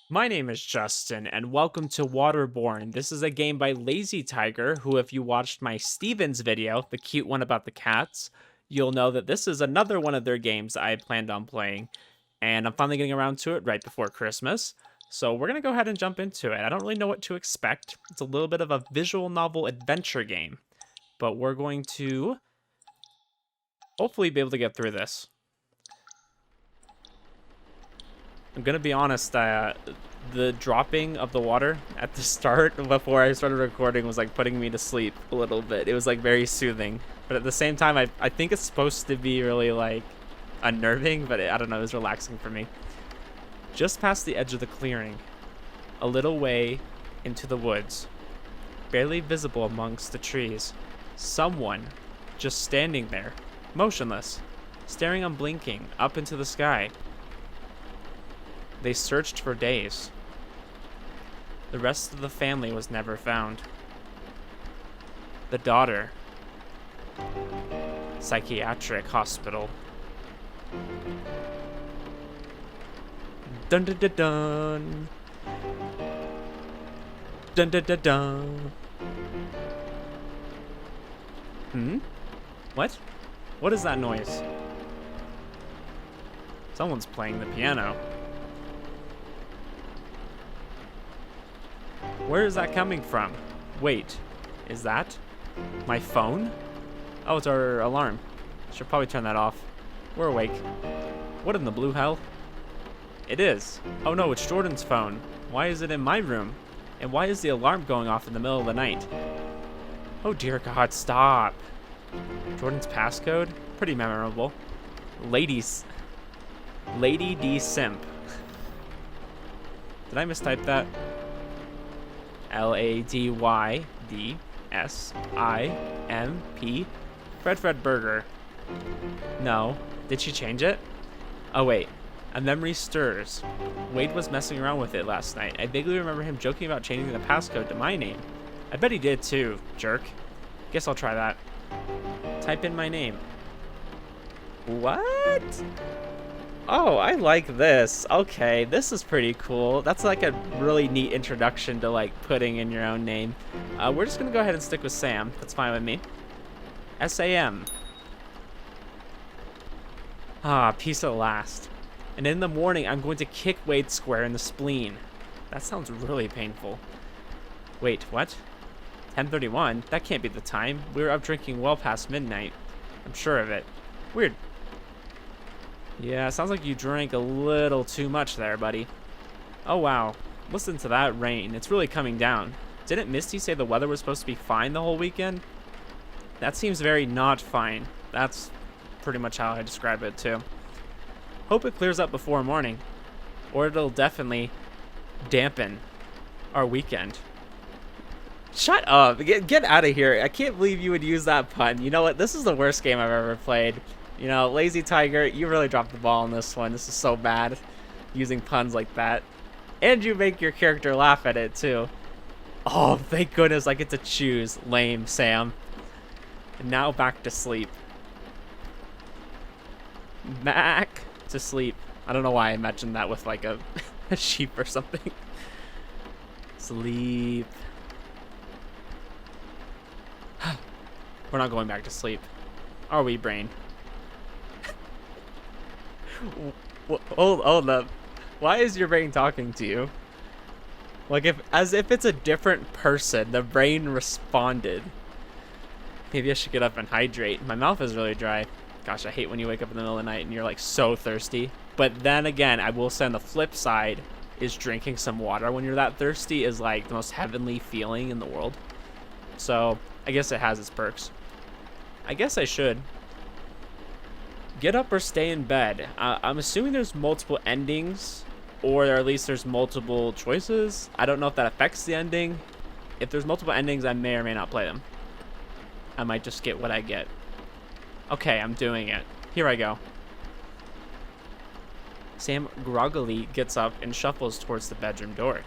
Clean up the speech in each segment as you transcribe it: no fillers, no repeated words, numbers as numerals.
My name is Justin, and welcome to Waterborne. This is a game by Lazytiger, who, if you watched my Stevens video, the cute one about the cats, you'll know that this is another one of their games I had planned on playing, and I'm finally getting around to it right before Christmas. So we're going to go ahead and jump into it. I don't really know what to expect. It's a little bit of a visual novel adventure game, but we're going to hopefully be able to get through this. I'm gonna be honest, the dropping of the water at the start before I started recording was like putting me to sleep a little bit. It was like very soothing, but at the same time, I think it's supposed to be really like unnerving, but I don't know, it was relaxing for me. Just past the edge of the clearing, a little way into the woods, barely visible amongst the trees, someone just standing there, motionless, staring unblinking up into the sky. They searched for days. The rest of the family was never found. The daughter, psychiatric hospital. Dun dun dun dun. Dun dun dun dun. What? What is that noise? Someone's playing the piano. Where is that coming from? Wait, is that my phone? Oh, it's our alarm. Should probably turn that off. We're awake. What in the blue hell? It is. Oh no, it's Jordan's phone. Why is it in my room? And why is the alarm going off in the middle of the night? Oh dear God, stop. Jordan's passcode? Pretty memorable. Lady D Simp. Did I mistype that? LADYDSIMP. Fred Burger. No. Did she change it? Oh wait. A memory stirs. Wade was messing around with it last night. I vaguely remember him joking about changing the passcode to my name. I bet he did too, jerk. Guess I'll try that. Type in my name. What? Oh, I like this. Okay, this is pretty cool. That's like a really neat introduction to like putting in your own name. We're just gonna go ahead and stick with Sam. That's fine with me. SAM. Ah, peace at last. And in the morning, I'm going to kick Wade square in the spleen. That sounds really painful. Wait, what? 10:31? That can't be the time. We were up drinking well past midnight. I'm sure of it. Weird. Yeah, sounds like you drank a little too much there, buddy. Oh, wow. Listen to that rain. It's really coming down. Didn't Misty say the weather was supposed to be fine the whole weekend? That seems very not fine. That's pretty much how I describe it, too. Hope it clears up before morning. Or it'll definitely dampen our weekend. Shut up. Get out of here. I can't believe you would use that pun. You know what? This is the worst game I've ever played. You know, Lazytiger, you really dropped the ball on this one. This is so bad, using puns like that. And you make your character laugh at it, too. Oh, thank goodness I get to choose. Lame, Sam. And now back to sleep. Back to sleep. I don't know why I imagined that with, like, a sheep or something. Sleep. We're not going back to sleep. Are we, brain? Hold up. Why is your brain talking to you? Like as if it's a different person. The brain responded. Maybe I should get up and hydrate. My mouth is really dry. Gosh, I hate when you wake up in the middle of the night and you're like so thirsty. But then again, I will say on the flip side is drinking some water when you're that thirsty is like the most heavenly feeling in the world. So I guess it has its perks. I guess I should. Get up or stay in bed. I'm assuming there's multiple endings, or at least there's multiple choices. I don't know if that affects the ending. If there's multiple endings, I may or may not play them. I might just get what I get. Okay, I'm doing it. Here I go. Sam groggily gets up and shuffles towards the bedroom door.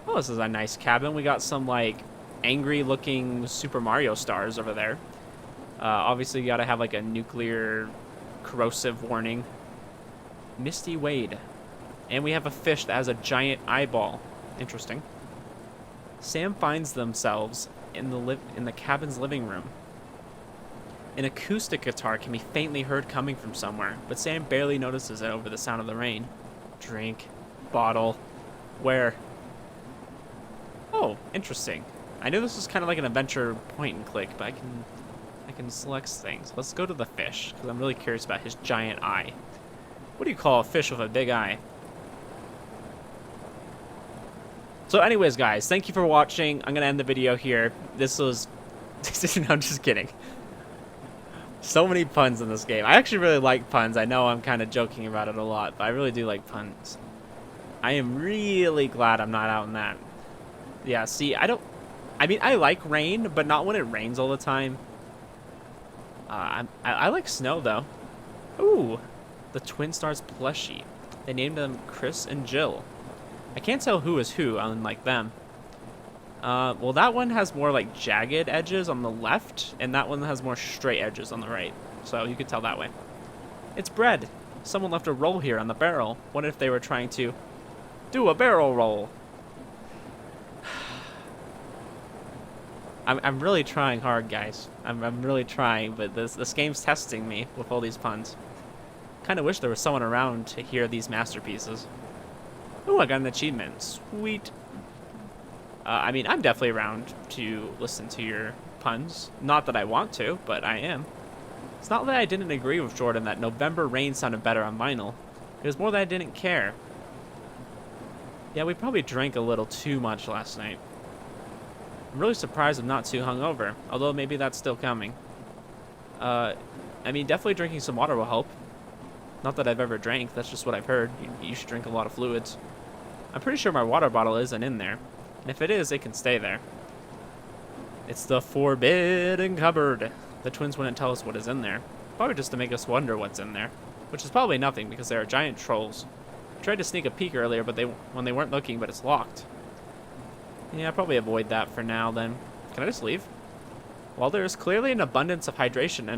Oh, this is a nice cabin. We got some, like, angry-looking Super Mario stars over there. Obviously, you gotta have, like, a nuclear corrosive warning. Misty Wade. And we have a fish that has a giant eyeball. Interesting. Sam finds themselves in the cabin's living room. An acoustic guitar can be faintly heard coming from somewhere, but Sam barely notices it over the sound of the rain. Drink. Bottle. Where? Oh, interesting. I knew this was kind of like an adventure point and click, but I can select things. Let's go to the fish, because I'm really curious about his giant eye. What do you call a fish with a big eye? So anyways, guys, thank you for watching. I'm going to end the video here. This was... no, I'm just kidding. So many puns in this game. I actually really like puns. I know I'm kind of joking about it a lot, but I really do like puns. I am really glad I'm not out in that. Yeah, see, I mean, I like rain, but not when it rains all the time. I like snow, though. Ooh, the Twin Stars plushie. They named them Chris and Jill. I can't tell who is who, unlike them. Well, that one has more, like, jagged edges on the left, and that one has more straight edges on the right. So you could tell that way. It's bread. Someone left a roll here on the barrel. Wonder if they were trying to do a barrel roll. I'm really trying hard, guys. I'm really trying, but this game's testing me with all these puns. Kind of wish there was someone around to hear these masterpieces. Ooh, I got an achievement. Sweet. I mean, I'm definitely around to listen to your puns. Not that I want to, but I am. It's not that I didn't agree with Jordan that November Rain sounded better on vinyl. It was more that I didn't care. Yeah, we probably drank a little too much last night. I'm really surprised I'm not too hungover, although maybe that's still coming. I mean, definitely drinking some water will help. Not that I've ever drank, that's just what I've heard. You should drink a lot of fluids. I'm pretty sure my water bottle isn't in there. And if it is, it can stay there. It's the forbidden cupboard. The twins wouldn't tell us what is in there. Probably just to make us wonder what's in there. Which is probably nothing, because they are giant trolls. I tried to sneak a peek earlier, but when they weren't looking, but it's locked. Yeah, I'll probably avoid that for now, then. Can I just leave? While there is clearly an abundance of hydration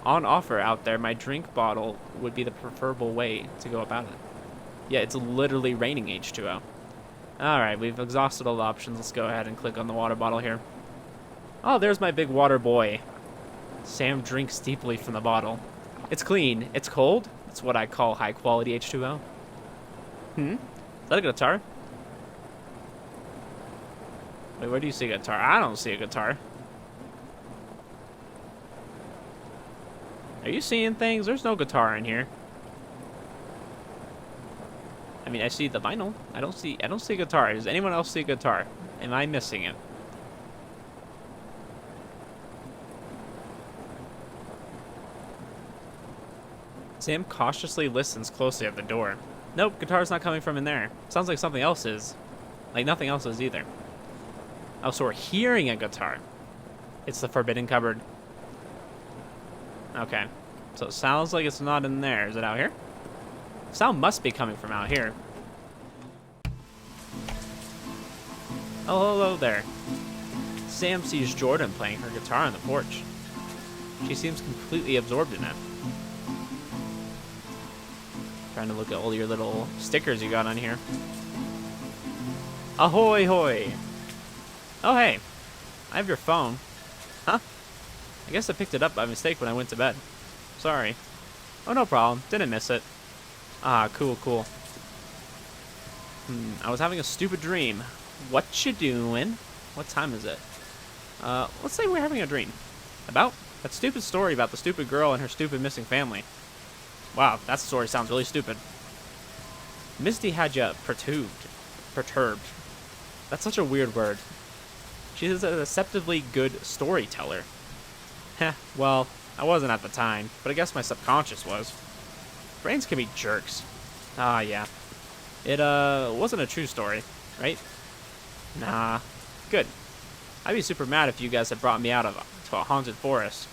on offer out there, my drink bottle would be the preferable way to go about it. Yeah, it's literally raining H2O. Alright, we've exhausted all the options. Let's go ahead and click on the water bottle here. Oh, there's my big water boy. Sam drinks deeply from the bottle. It's clean. It's cold. It's what I call high-quality H2O. Is that a guitar? Wait, where do you see a guitar? I don't see a guitar. Are you seeing things? There's no guitar in here. I mean, I see the vinyl. I don't see a guitar. Does anyone else see a guitar? Am I missing it? Sam cautiously listens closely at the door. Nope, guitar's not coming from in there. Sounds like something else is. Like nothing else is either. Oh, so we're hearing a guitar. It's the forbidden cupboard. Okay. So it sounds like it's not in there. Is it out here? Sound must be coming from out here. Oh, hello there. Sam sees Jordan playing her guitar on the porch. She seems completely absorbed in it. Trying to look at all your little stickers you got on here. Ahoy hoy! Oh hey, I have your phone. Huh? I guess I picked it up by mistake when I went to bed. Sorry. Oh, no problem. Didn't miss it. Ah, cool, cool. I was having a stupid dream. What you doing? What time is it? Let's say we're having a dream. About that stupid story about the stupid girl and her stupid missing family. Wow, that story sounds really stupid. Misty had ya perturbed. That's such a weird word. She is a deceptively good storyteller. Heh, well, I wasn't at the time, but I guess my subconscious was. Brains can be jerks. Ah, yeah. It, wasn't a true story, right? Nah. Good. I'd be super mad if you guys had brought me out to a haunted forest.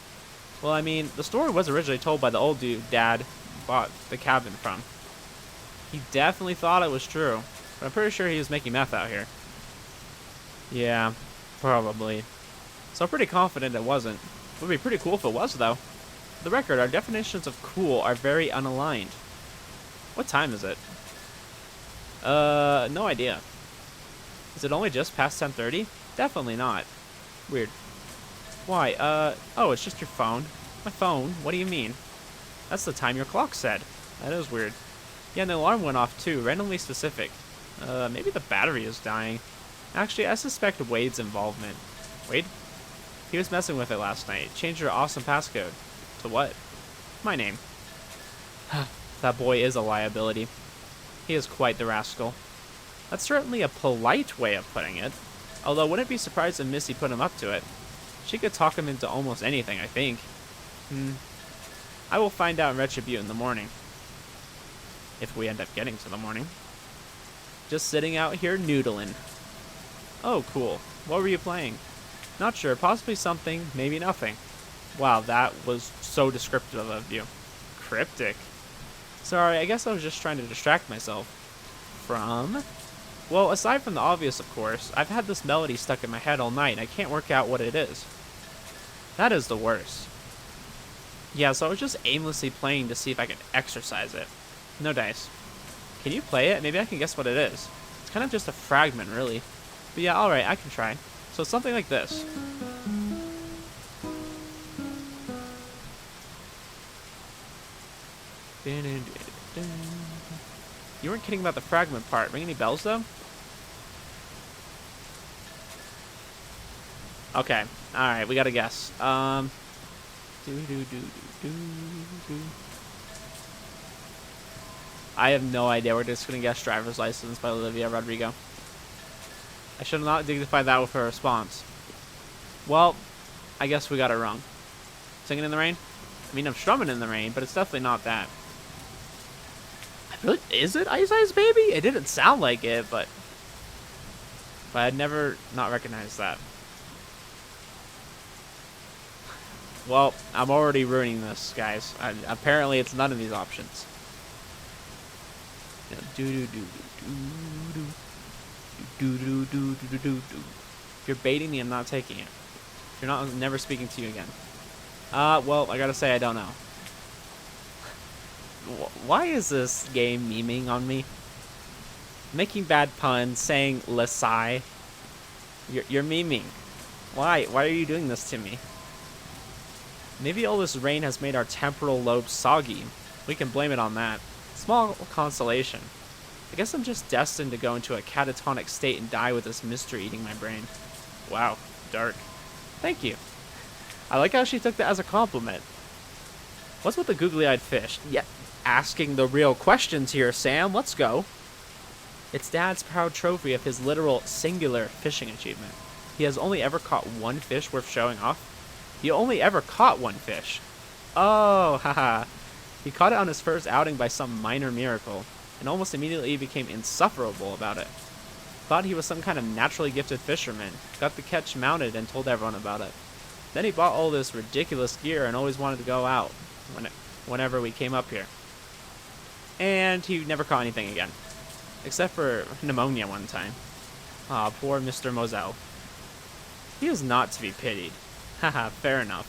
Well, I mean, the story was originally told by the old dude Dad bought the cabin from. He definitely thought it was true, but I'm pretty sure he was making meth out here. Yeah, probably. So I'm pretty confident it wasn't. It would be pretty cool if it was, though. For the record, our definitions of cool are very unaligned. What time is it? No idea. Is it only just past 10:30? Definitely not. Weird. Why, oh, it's just your phone. My phone? What do you mean? That's the time your clock said. That is weird. Yeah, and the alarm went off too, randomly specific. Maybe the battery is dying. Actually, I suspect Wade's involvement. Wade? He was messing with it last night. Changed your awesome passcode. To what? My name. That boy is a liability. He is quite the rascal. That's certainly a polite way of putting it. Although, wouldn't be surprised if Missy put him up to it. She could talk him into almost anything, I think. I will find out and retribute in the morning. If we end up getting to the morning. Just sitting out here noodling. Oh, cool. What were you playing? Not sure. Possibly something, maybe nothing. Wow, that was so descriptive of you. Cryptic. Sorry, I guess I was just trying to distract myself. From? Well, aside from the obvious, of course, I've had this melody stuck in my head all night and I can't work out what it is. That is the worst. Yeah, so I was just aimlessly playing to see if I could exercise it. No dice. Can you play it? Maybe I can guess what it is. It's kind of just a fragment, really. But yeah, alright, I can try. So it's something like this. You weren't kidding about the fragment part. Ring any bells, though? Okay. Alright, we gotta guess. I have no idea. We're just gonna guess Driver's License by Olivia Rodrigo. I should not dignify that with a response. Well, I guess we got it wrong. Singing in the Rain? I mean, I'm strumming in the rain, but it's definitely not that. Really? Is it Ice Ice Baby? It didn't sound like it, but I'd never not recognized that. Well, I'm already ruining this, guys. Apparently, it's none of these options. If you're baiting me, I'm not taking it. If you're not, I'm never speaking to you again. Well, I gotta say, I don't know. Why is this game memeing on me? Making bad puns, saying Lasai. You're memeing. Why? Why are you doing this to me? Maybe all this rain has made our temporal lobes soggy. We can blame it on that. Small consolation. I guess I'm just destined to go into a catatonic state and die with this mystery eating my brain. Wow, dark. Thank you. I like how she took that as a compliment. What's with the googly-eyed fish? Yeah, asking the real questions here, Sam. Let's go. It's Dad's proud trophy of his literal singular fishing achievement. He has only ever caught one fish worth showing off. He only ever caught one fish. Oh, haha. He caught it on his first outing by some minor miracle, and almost immediately became insufferable about it. Thought he was some kind of naturally gifted fisherman, got the catch mounted and told everyone about it. Then he bought all this ridiculous gear and always wanted to go out whenever we came up here. And he never caught anything again. Except for pneumonia one time. Aw, poor Mr. Moselle. He is not to be pitied. Haha, fair enough.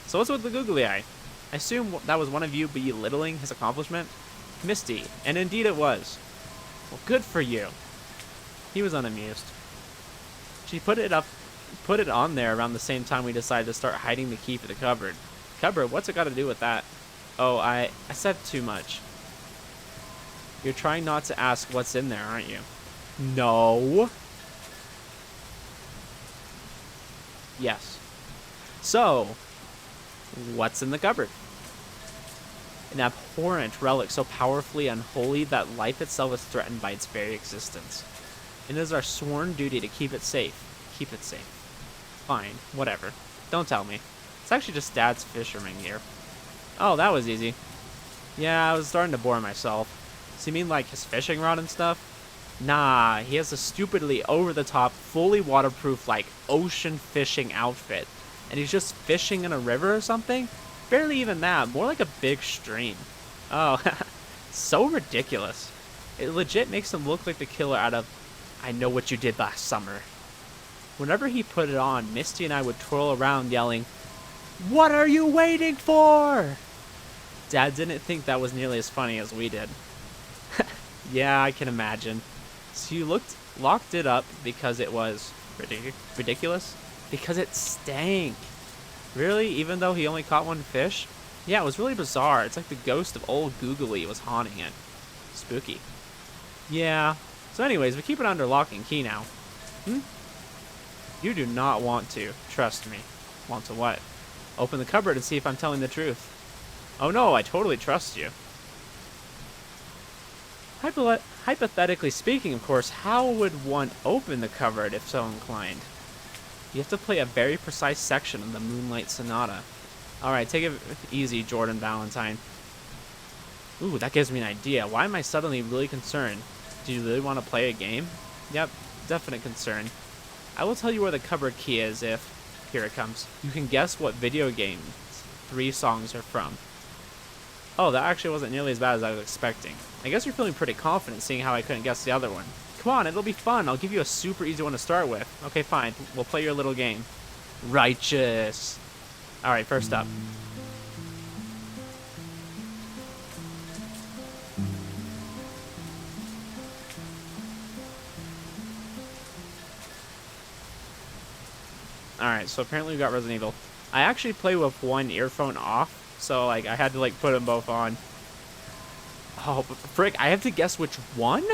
So what's with the googly eye? I assume that was one of you belittling his accomplishment? Misty, and indeed it was. Well, good for you. He was unamused. She put it on there around the same time we decided to start hiding the key for the cupboard. Cupboard? What's it got to do with that? Oh, I said too much. You're trying not to ask what's in there, aren't you? No. Yes. So, what's in the cupboard? An abhorrent relic so powerfully unholy that life itself is threatened by its very existence. It is our sworn duty to keep it safe. Keep it safe. Fine, whatever. Don't tell me. It's actually just Dad's fisherman gear. Oh, that was easy. Yeah, I was starting to bore myself. So you mean like his fishing rod and stuff? Nah, he has a stupidly over-the-top, fully waterproof, like, ocean fishing outfit. And he's just fishing in a river or something? Barely even that, more like a big stream. Oh, so ridiculous. It legit makes him look like the killer out of I Know What You Did Last Summer. Whenever he put it on, Misty and I would twirl around yelling, "What are you waiting for?" Dad didn't think that was nearly as funny as we did. Yeah, I can imagine. So you locked it up because it was ridiculous? Because it stank. Really? Even though he only caught one fish? Yeah, it was really bizarre. It's like the ghost of old Googly was haunting it. Spooky. Yeah. So anyways, we keep it under lock and key now. Hmm? You do not want to. Trust me. Want to what? Open the cupboard and see if I'm telling the truth. Oh no, I totally trust you. Hypothetically speaking, of course, how would one open the cupboard if so inclined? You have to play a very precise section of the Moonlight Sonata. Alright, take it easy, Jordan Valentine. Ooh, that gives me an idea. Why am I suddenly really concerned? Do you really want to play a game? Yep, definite concern. I will tell you where the cupboard key is if... Here it comes. You can guess what video games 3 songs are from. Oh, that actually wasn't nearly as bad as I was expecting. I guess you're feeling pretty confident seeing how I couldn't guess the other one. Come on, it'll be fun. I'll give you a super easy one to start with. Okay, fine. We'll play your little game. Righteous. Alright, first up. Alright, so apparently we got Resident Evil. I actually play with one earphone off, so like I had to like put them both on. Oh, but frick, I have to guess which one?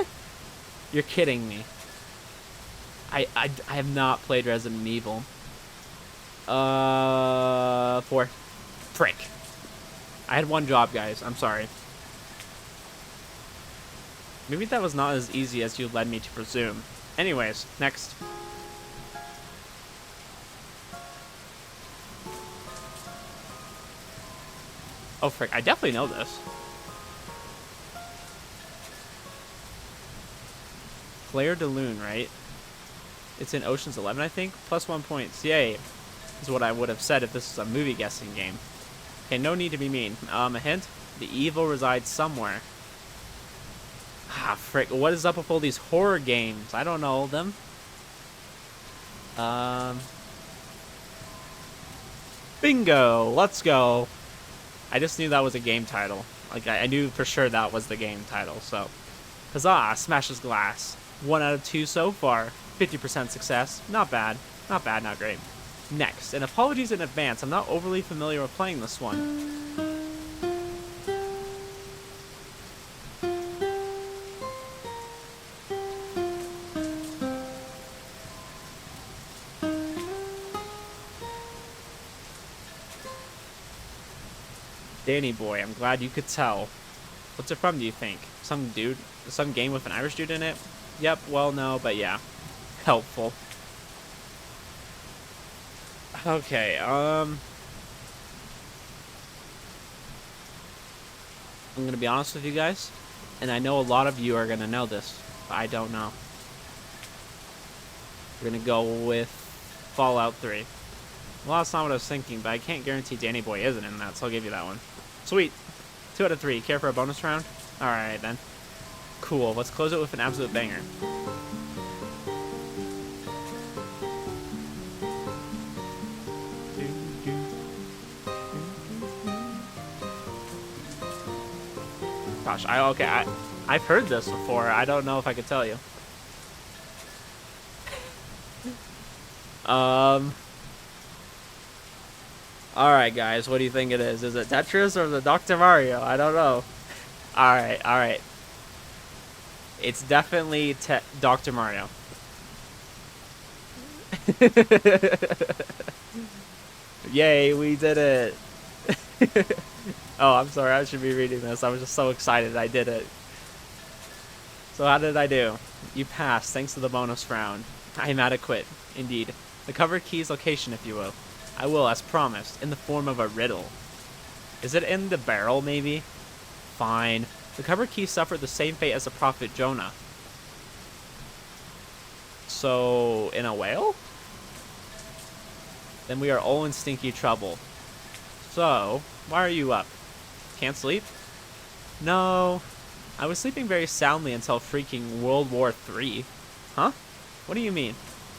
You're kidding me. I have not played Resident Evil. 4. Frick. I had one job, guys. I'm sorry. Maybe that was not as easy as you led me to presume. Anyways, next. Oh, frick. I definitely know this. Claire de Lune, right? It's in Ocean's 11, I think. Plus 1 points. Yay. Is what I would have said if this was a movie guessing game. Okay, no need to be mean. A hint? The evil resides somewhere. Ah, frick. What is up with all these horror games? I don't know them. Bingo! Let's go. I just knew that was a game title. Like, I knew for sure that was the game title, so. Huzzah! Smashes glass. 1 out of 2 so far. 50% success. Not bad. Not bad, not great. Next, and apologies in advance, I'm not overly familiar with playing this one. Danny boy, I'm glad you could tell. What's it from, do you think? Some dude? Some game with an Irish dude in it? Yep, well, no, but yeah. Helpful. Okay, I'm gonna be honest with you guys, and I know a lot of you are gonna know this, but I don't know. We're gonna go with Fallout 3. Well, that's not what I was thinking, but I can't guarantee Danny Boy isn't in that, so I'll give you that one. Sweet. 2 out of 3. Care for a bonus round? Alright, then. Cool. Let's close it with an absolute banger. Gosh, I've heard this before. I don't know if I could tell you. Alright, guys, what do you think it is? Is it Tetris or is it Dr. Mario? I don't know. Alright. It's definitely Dr. Mario. Yay, we did it. Oh, I'm sorry, I should be reading this. I was just so excited I did it. So how did I do? You passed, thanks to the bonus round. I am adequate, indeed. The cover key's location, if you will. I will, as promised, in the form of a riddle. Is it in the barrel, maybe? Fine. The cover key suffered the same fate as the prophet Jonah. So, in a whale? Then we are all in stinky trouble. So, why are you up? Can't sleep? No. I was sleeping very soundly until freaking World War III. Huh? What do you mean?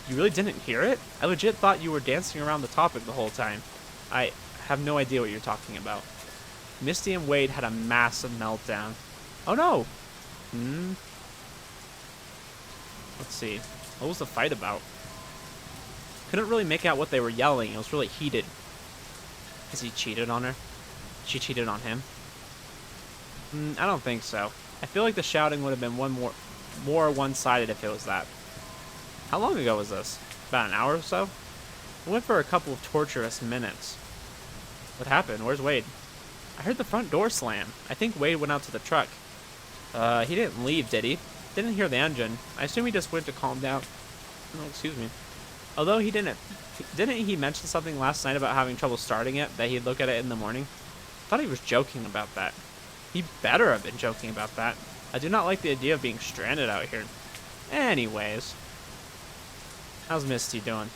You really didn't hear it? I legit thought you were dancing around the topic the whole time. I have no idea what you're talking about. Misty and Wade had a massive meltdown. Oh no! Let's see. What was the fight about? Couldn't really make out what they were yelling. It was really heated. Has he cheated on her? She cheated on him? I don't think so. I feel like the shouting would have been more one-sided if it was that. How long ago was this? About an hour or so? I went for a couple of torturous minutes. What happened? Where's Wade? I heard the front door slam. I think Wade went out to the truck. He didn't leave, did he? Didn't hear the engine. I assume he just went to calm down. Oh, excuse me. Although he didn't he mention something last night about having trouble starting it, that he'd look at it in the morning? I thought he was joking about that. He better have been joking about that. I do not like the idea of being stranded out here. Anyways. How's Misty doing?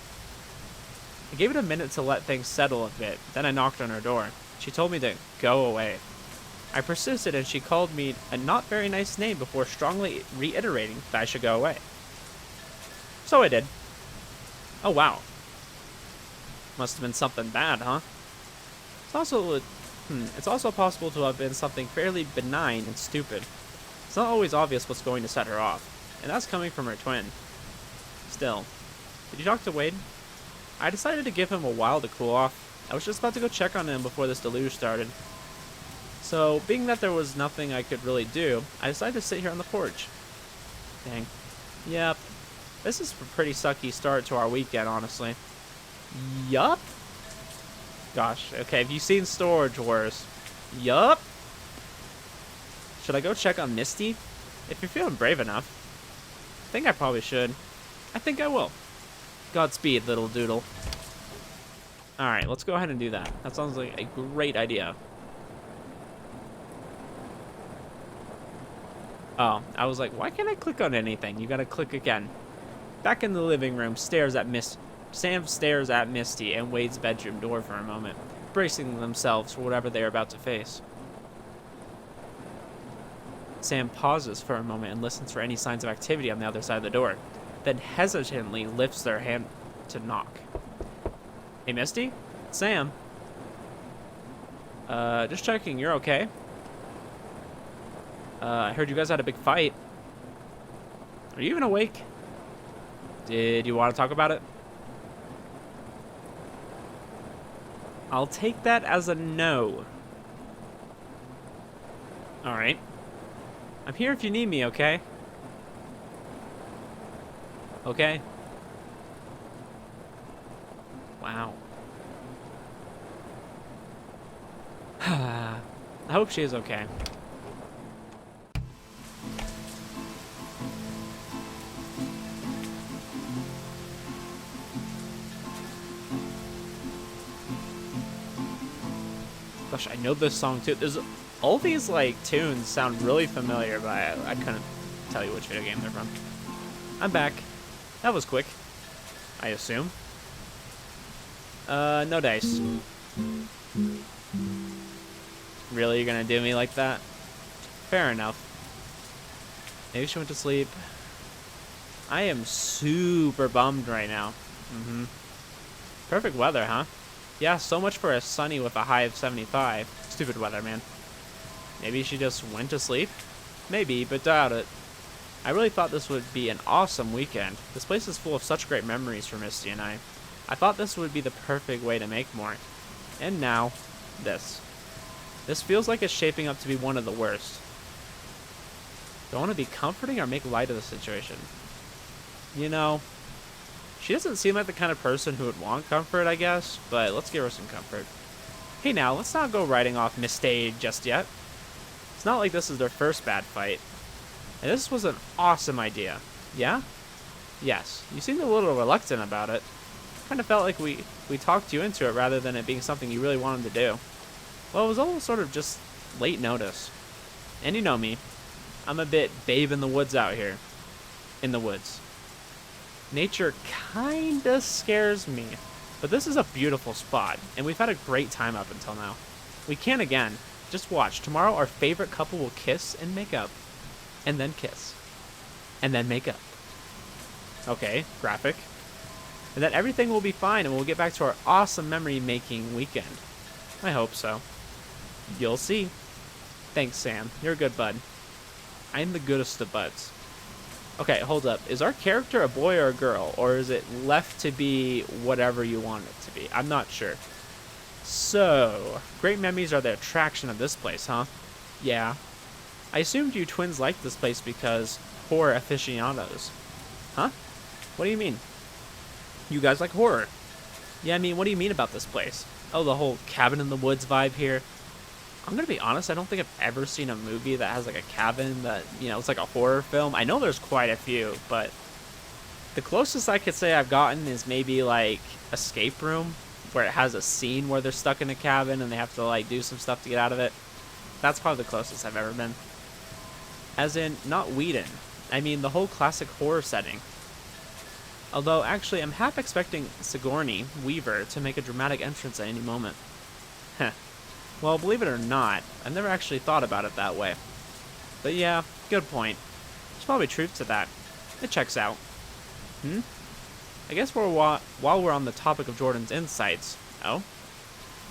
I gave it a minute to let things settle a bit, then I knocked on her door. She told me to go away. I persisted and she called me a not very nice name before strongly reiterating that I should go away. So I did. Oh wow. Must have been something bad, huh? It's also possible to have been something fairly benign and stupid. It's not always obvious what's going to set her off, and that's coming from her twin. Still, did you talk to Wade? I decided to give him a while to cool off. I was just about to go check on him before this deluge started. So, being that there was nothing I could really do, I decided to sit here on the porch. Dang. Yep. This is a pretty sucky start to our weekend, honestly. Yup. Gosh, okay, have you seen Storage Wars? Yup. Should I go check on Misty? If you're feeling brave enough. I think I probably should. I think I will. Godspeed, little doodle. Alright, let's go ahead and do that. That sounds like a great idea. Oh, I was like, why can't I click on anything? You gotta click again. Back in the living room, Sam stares at Misty and Wade's bedroom door for a moment, bracing themselves for whatever they are about to face. Sam pauses for a moment and listens for any signs of activity on the other side of the door, then hesitantly lifts their hand to knock. Hey, Misty? Sam? Just checking, you're okay? I heard you guys had a big fight. Are you even awake? Did you want to talk about it? I'll take that as a no. Alright. I'm here if you need me, okay? Okay? Wow. I hope she is okay. Gosh, I know this song too. There's all these like tunes sound really familiar, but I couldn't tell you which video game they're from. I'm back. That was quick. I assume. No dice. Really, you're gonna do me like that? Fair enough. Maybe she went to sleep. I am super bummed right now. Perfect weather, huh? Yeah, so much for a sunny with a high of 75. Stupid weather, man. Maybe she just went to sleep? Maybe, but doubt it. I really thought this would be an awesome weekend. This place is full of such great memories for Misty and I. I thought this would be the perfect way to make more. And now, this. This feels like it's shaping up to be one of the worst. Do I want to be comforting or make light of the situation? You know, she doesn't seem like the kind of person who would want comfort, I guess, but let's give her some comfort. Hey now, let's not go writing off Misty just yet. It's not like this is their first bad fight. And this was an awesome idea. Yeah? Yes. You seemed a little reluctant about it. Kind of felt like we talked you into it rather than it being something you really wanted to do. Well, it was all sort of just late notice. And you know me. I'm a bit babe in the woods out here. In the woods. Nature kinda scares me. But this is a beautiful spot, and we've had a great time up until now. We can again. Just watch. Tomorrow our favorite couple will kiss and make up. And then kiss. And then make up. Okay, graphic. And then everything will be fine and we'll get back to our awesome memory-making weekend. I hope so. You'll see. Thanks, Sam. You're a good bud. I'm the goodest of buds. Okay, hold up. Is our character a boy or a girl? Or is it left to be whatever you want it to be? I'm not sure. So, great memories are the attraction of this place, huh? Yeah. I assumed you twins liked this place because horror aficionados. Huh? What do you mean? You guys like horror? Yeah, I mean, what do you mean about this place? Oh, the whole cabin in the woods vibe here. I'm gonna be honest, I don't think I've ever seen a movie that has like a cabin that, you know, it's like a horror film. I know there's quite a few, but the closest I could say I've gotten is maybe like Escape Room, where it has a scene where they're stuck in a cabin and they have to like do some stuff to get out of it. That's probably the closest I've ever been. As in, not Whedon. I mean the whole classic horror setting. Although, actually, I'm half expecting Sigourney Weaver to make a dramatic entrance at any moment. Heh. Well, believe it or not, I've never actually thought about it that way. But yeah, good point. There's probably truth to that. It checks out. I guess while we're on the topic of Jordan's insights... Oh?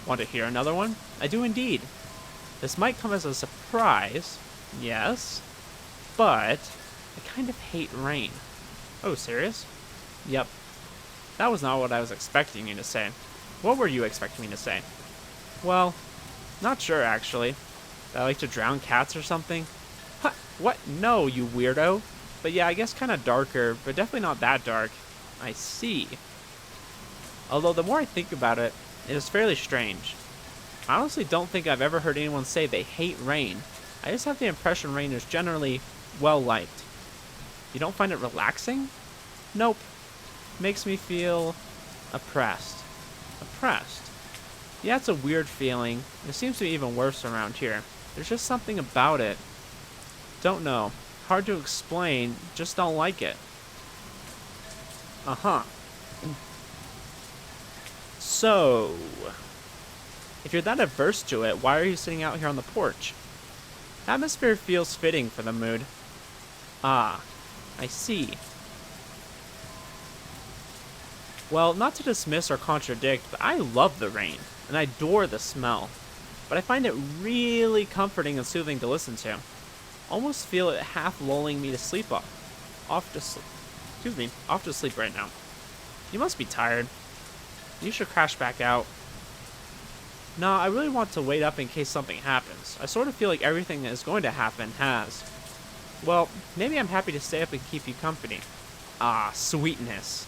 Want to hear another one? I do indeed. This might come as a surprise. Yes. But I kind of hate rain. Oh, serious? Yep. That was not what I was expecting you to say. What were you expecting me to say? Well, not sure actually. That I like to drown cats or something? Huh, what? No, you weirdo. But yeah, I guess kind of darker, but definitely not that dark. I see. Although the more I think about it, it is fairly strange. I honestly don't think I've ever heard anyone say they hate rain. I just have the impression rain is generally well liked. You don't find it relaxing? Nope. Makes me feel oppressed. Oppressed? Yeah, it's a weird feeling. It seems to be even worse around here. There's just something about it. Don't know. Hard to explain. Just don't like it. Uh-huh. So, if you're that averse to it, why are you sitting out here on the porch? Atmosphere feels fitting for the mood. Ah, I see. Well, not to dismiss or contradict, but I love the rain, and I adore the smell. But I find it really comforting and soothing to listen to. Almost feel it half lulling me to sleep off to sleep right now. You must be tired. You should crash back out. Nah, I really want to wait up in case something happens. I sort of feel like everything that is going to happen has. Well, maybe I'm happy to stay up and keep you company. Ah, sweetness.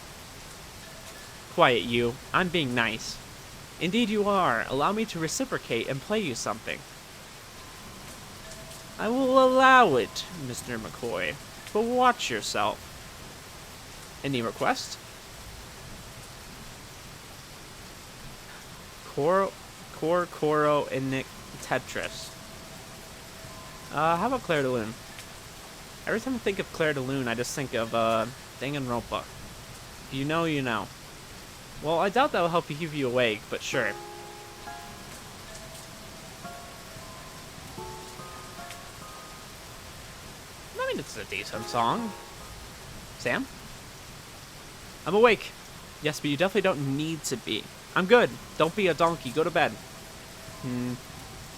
Quiet, you. I'm being nice. Indeed you are. Allow me to reciprocate and play you something. I will allow it, Mr. McCoy. But watch yourself. Any request? Coro and Nick Tetris. How about Claire de Lune? Every time I think of Claire de Lune, I just think of, Danganronpa. If you know, you know. Well, I doubt that will help you keep you awake, but sure. I mean, it's a decent song. Sam? I'm awake. Yes, but you definitely don't need to be. I'm good. Don't be a donkey. Go to bed.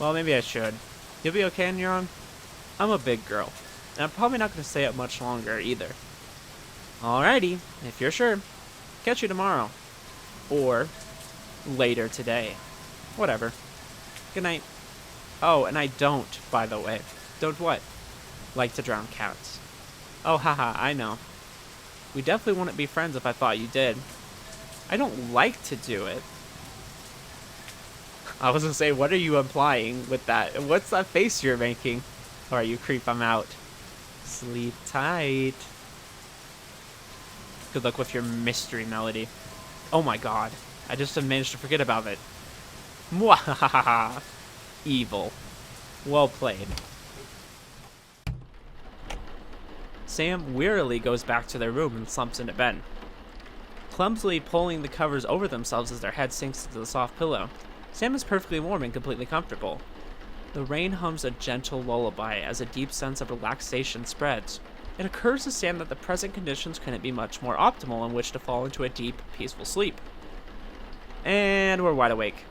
Well, maybe I should. You'll be okay on your own? I'm a big girl. And I'm probably not going to stay up much longer, either. Alrighty. If you're sure. Catch you tomorrow. Or later today. Whatever. Good night. Oh, and I don't, by the way. Don't what? Like to drown cats. Oh, haha, I know. We definitely wouldn't be friends if I thought you did. I don't like to do it. I was gonna say, what are you implying with that? What's that face you're making? Alright, you creep, I'm out. Sleep tight. Good luck with your mystery melody. Oh my god. I just managed to forget about it. Mwahaha. Evil. Well played. Sam wearily goes back to their room and slumps into bed, clumsily pulling the covers over themselves as their head sinks into the soft pillow. Sam is perfectly warm and completely comfortable. The rain hums a gentle lullaby as a deep sense of relaxation spreads. It occurs to Sam that the present conditions couldn't be much more optimal in which to fall into a deep, peaceful sleep. And we're wide awake.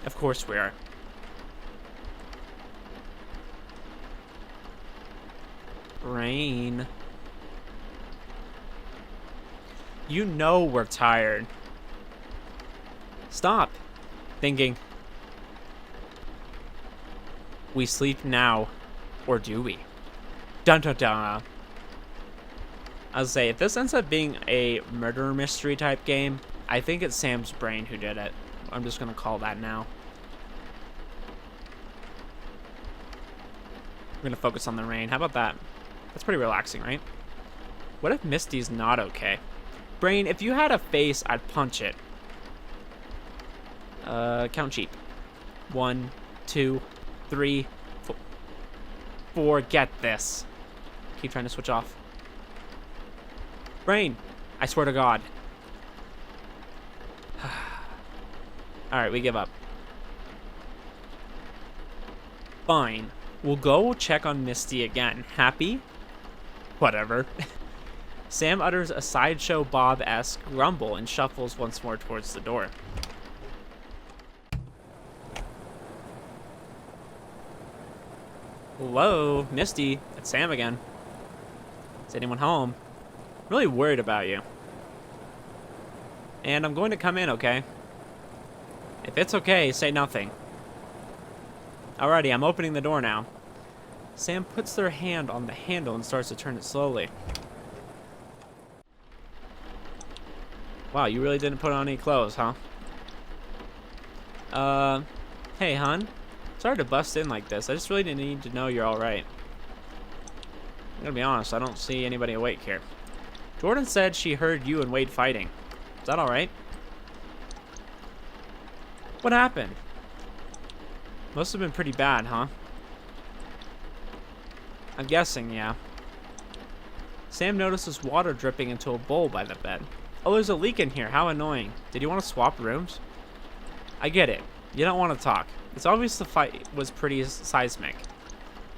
Of course we are. Brain. You know we're tired. Stop thinking. We sleep now, or do we? Dun dun dun. I was say, if this ends up being a murder mystery type game, I think it's Sam's brain who did it. I'm just gonna call that now. We're gonna focus on the rain. How about that? That's pretty relaxing, right? What if Misty's not okay? Brain, if you had a face, I'd punch it. Count sheep. 1, 2, 3, 4. Get this. Keep trying to switch off. Brain, I swear to God. Alright, we give up. Fine. We'll go check on Misty again. Happy? Whatever. Sam utters a Sideshow Bob-esque grumble and shuffles once more towards the door. Hello, Misty. It's Sam again. Is anyone home? I'm really worried about you. And I'm going to come in, okay? If it's okay, say nothing. Alrighty, I'm opening the door now. Sam puts their hand on the handle and starts to turn it slowly. Wow, you really didn't put on any clothes, huh? Hey, hon. Sorry to bust in like this. I just really need to know you're alright. I'm gonna be honest, I don't see anybody awake here. Jordan said she heard you and Wade fighting. Is that alright? What happened? Must have been pretty bad, huh? I'm guessing, yeah. Sam notices water dripping into a bowl by the bed. Oh, there's a leak in here. How annoying. Did you want to swap rooms? I get it. You don't want to talk. It's obvious the fight was pretty seismic.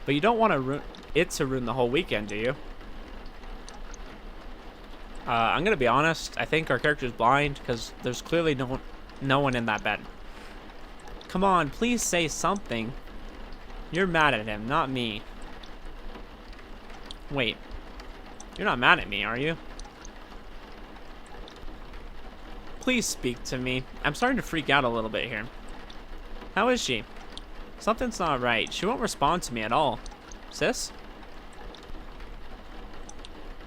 But you don't want to ruin the whole weekend, do you? I'm going to be honest. I think our character's blind because there's clearly no one in that bed. Come on, please say something. You're mad at him, not me. Wait. You're not mad at me, are you? Please speak to me. I'm starting to freak out a little bit here. How is she? Something's not right. She won't respond to me at all. Sis?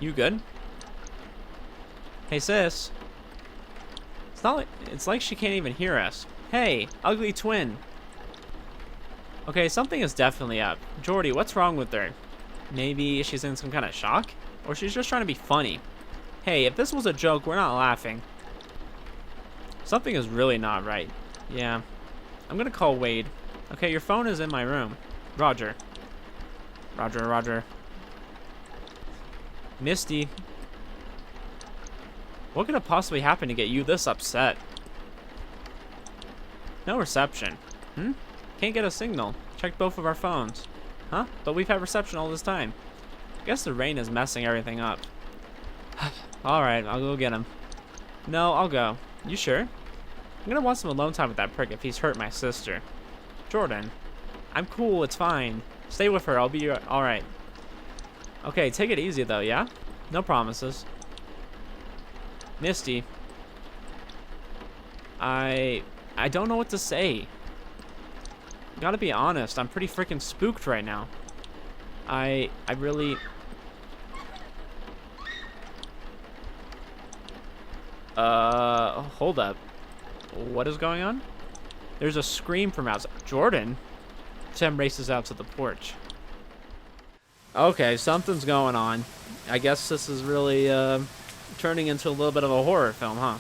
You good? Hey, sis. It's like she can't even hear us. Hey, ugly twin. Okay, something is definitely up. Jordy, what's wrong with her? Maybe she's in some kind of shock? Or she's just trying to be funny. Hey, if this was a joke, we're not laughing. Something is really not right. Yeah. I'm gonna call Wade. Okay, your phone is in my room. Roger. Roger, roger. Misty. What could have possibly happened to get you this upset? No reception. Can't get a signal. Checked both of our phones. Huh? But we've had reception all this time. Guess the rain is messing everything up. Alright, I'll go get him. No, I'll go. You sure? I'm gonna want some alone time with that prick if he's hurt my sister. Jordan. I'm cool, it's fine. Stay with her, I'll be alright. Okay, take it easy though, yeah? No promises. Misty. I don't know what to say. Gotta be honest, I'm pretty freaking spooked right now. I really... Hold up. What is going on? There's a scream from outside. Jordan? Sam races out to the porch. Okay, something's going on. I guess this is really, turning into a little bit of a horror film, huh?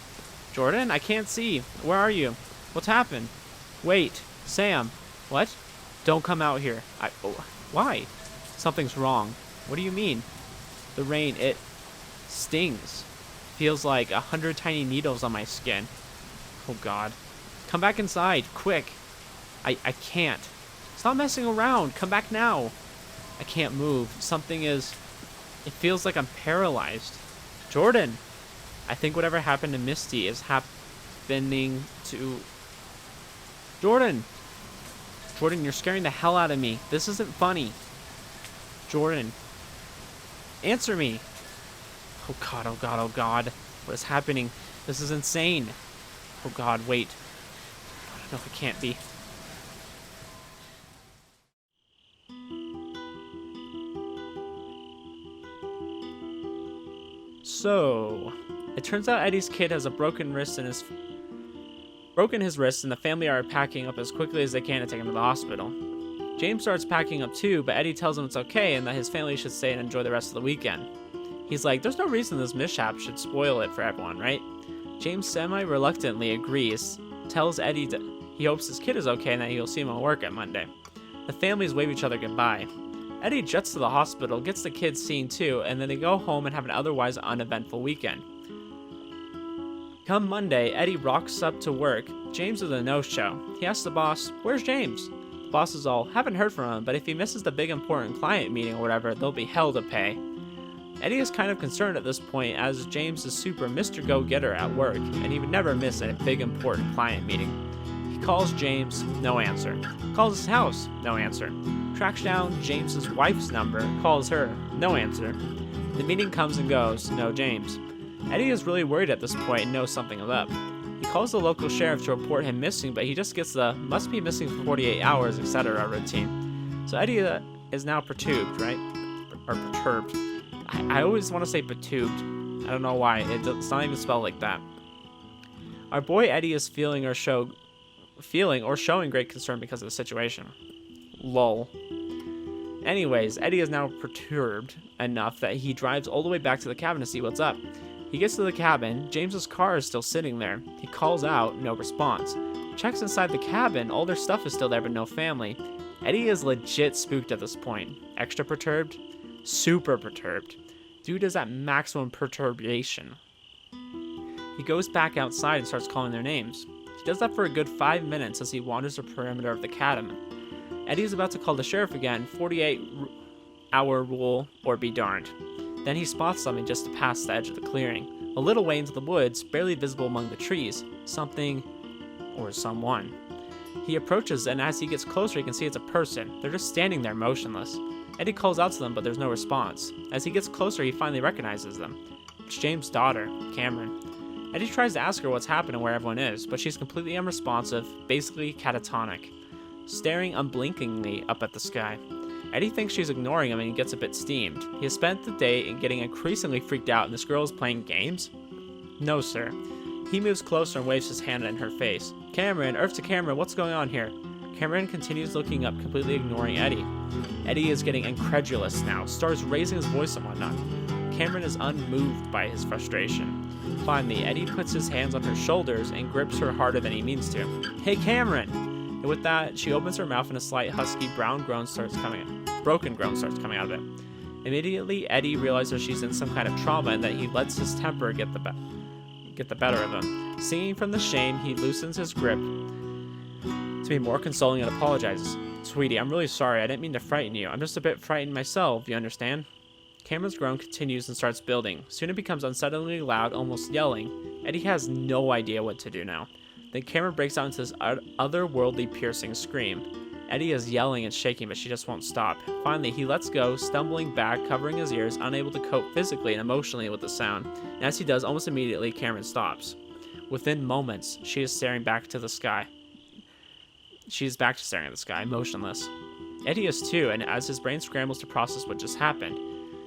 Jordan, I can't see. Where are you? What's happened? Wait, Sam. What? Don't come out here. Why? Something's wrong. What do you mean? The rain, it stings. Feels like 100 tiny needles on my skin. Oh God. Come back inside, quick. I can't. Stop messing around. Come back now. I can't move. It feels like I'm paralyzed. Jordan. I think whatever happened to Misty is happening to... Jordan. Jordan, you're scaring the hell out of me. This isn't funny. Jordan. Answer me. Oh god, oh god, oh god. What is happening? This is insane. Oh god, wait. No, it can't be. So, it turns out Eddie's kid has a broken his wrist, and the family are packing up as quickly as they can to take him to the hospital. James starts packing up too, but Eddie tells him it's okay and that his family should stay and enjoy the rest of the weekend. He's like, there's no reason this mishap should spoil it for everyone, right? James semi-reluctantly agrees, tells Eddie that he hopes his kid is okay and that he'll see him at work on Monday. The families wave each other goodbye. Eddie jets to the hospital, gets the kids seen too, and then they go home and have an otherwise uneventful weekend. Come Monday, Eddie rocks up to work. James is a no-show. He asks the boss, where's James? The boss is all, haven't heard from him, but if he misses the big important client meeting or whatever, there'll be hell to pay. Eddie is kind of concerned at this point as James is super Mr. Go-Getter at work, and he would never miss a big important client meeting. He calls James, no answer. Calls his house, no answer. Tracks down James's wife's number, calls her, no answer. The meeting comes and goes, no James. Eddie is really worried at this point and knows something is up. He calls the local sheriff to report him missing, but he just gets the must be missing for 48 hours, etc. routine. So Eddie is now perturbed, right? Or perturbed. I always want to say perturbed. I don't know why. It's not even spelled like that. Our boy Eddie is feeling or showing great concern because of the situation. Lol. Anyways, Eddie is now perturbed enough that he drives all the way back to the cabin to see what's up. He gets to the cabin. James's car is still sitting there. He calls out, no response. Checks inside the cabin. All their stuff is still there, but no family. Eddie is legit spooked at this point. Extra perturbed? Super perturbed. Dude is at maximum perturbation. He goes back outside and starts calling their names. He does that for a good 5 minutes as he wanders the perimeter of the cabin. Eddie is about to call the sheriff again, 48-hour rule or be darned. Then he spots something just past the edge of the clearing. A little way into the woods, barely visible among the trees. Something or someone. He approaches, and as he gets closer, he can see it's a person. They're just standing there motionless. Eddie calls out to them, but there's no response. As he gets closer, he finally recognizes them. It's James' daughter, Cameron. Eddie tries to ask her what's happened and where everyone is, but she's completely unresponsive, basically catatonic, staring unblinkingly up at the sky. Eddie thinks she's ignoring him and he gets a bit steamed. He has spent the day in getting increasingly freaked out and this girl is playing games? No, sir. He moves closer and waves his hand in her face. Cameron, Earth to Cameron, what's going on here? Cameron continues looking up, completely ignoring Eddie. Eddie is getting incredulous now, starts raising his voice and whatnot. Cameron is unmoved by his frustration. Finally, Eddie puts his hands on her shoulders and grips her harder than he means to. Hey, Cameron! And with that, she opens her mouth and a slight husky broken groan starts coming out of it. Immediately, Eddie realizes she's in some kind of trauma and that he lets his temper get the better of him. Singing from the shame, he loosens his grip to be more consoling and apologizes. Sweetie, I'm really sorry. I didn't mean to frighten you. I'm just a bit frightened myself, you understand? Cameron's groan continues and starts building. Soon it becomes unsettlingly loud, almost yelling. Eddie has no idea what to do now. Then Cameron breaks out into this otherworldly piercing scream. Eddie is yelling and shaking, but she just won't stop. Finally, he lets go, stumbling back, covering his ears, unable to cope physically and emotionally with the sound. And as he does, almost immediately, Cameron stops. Within moments, she is staring back to the sky. She is back to staring at the sky, motionless. Eddie is too, and as his brain scrambles to process what just happened,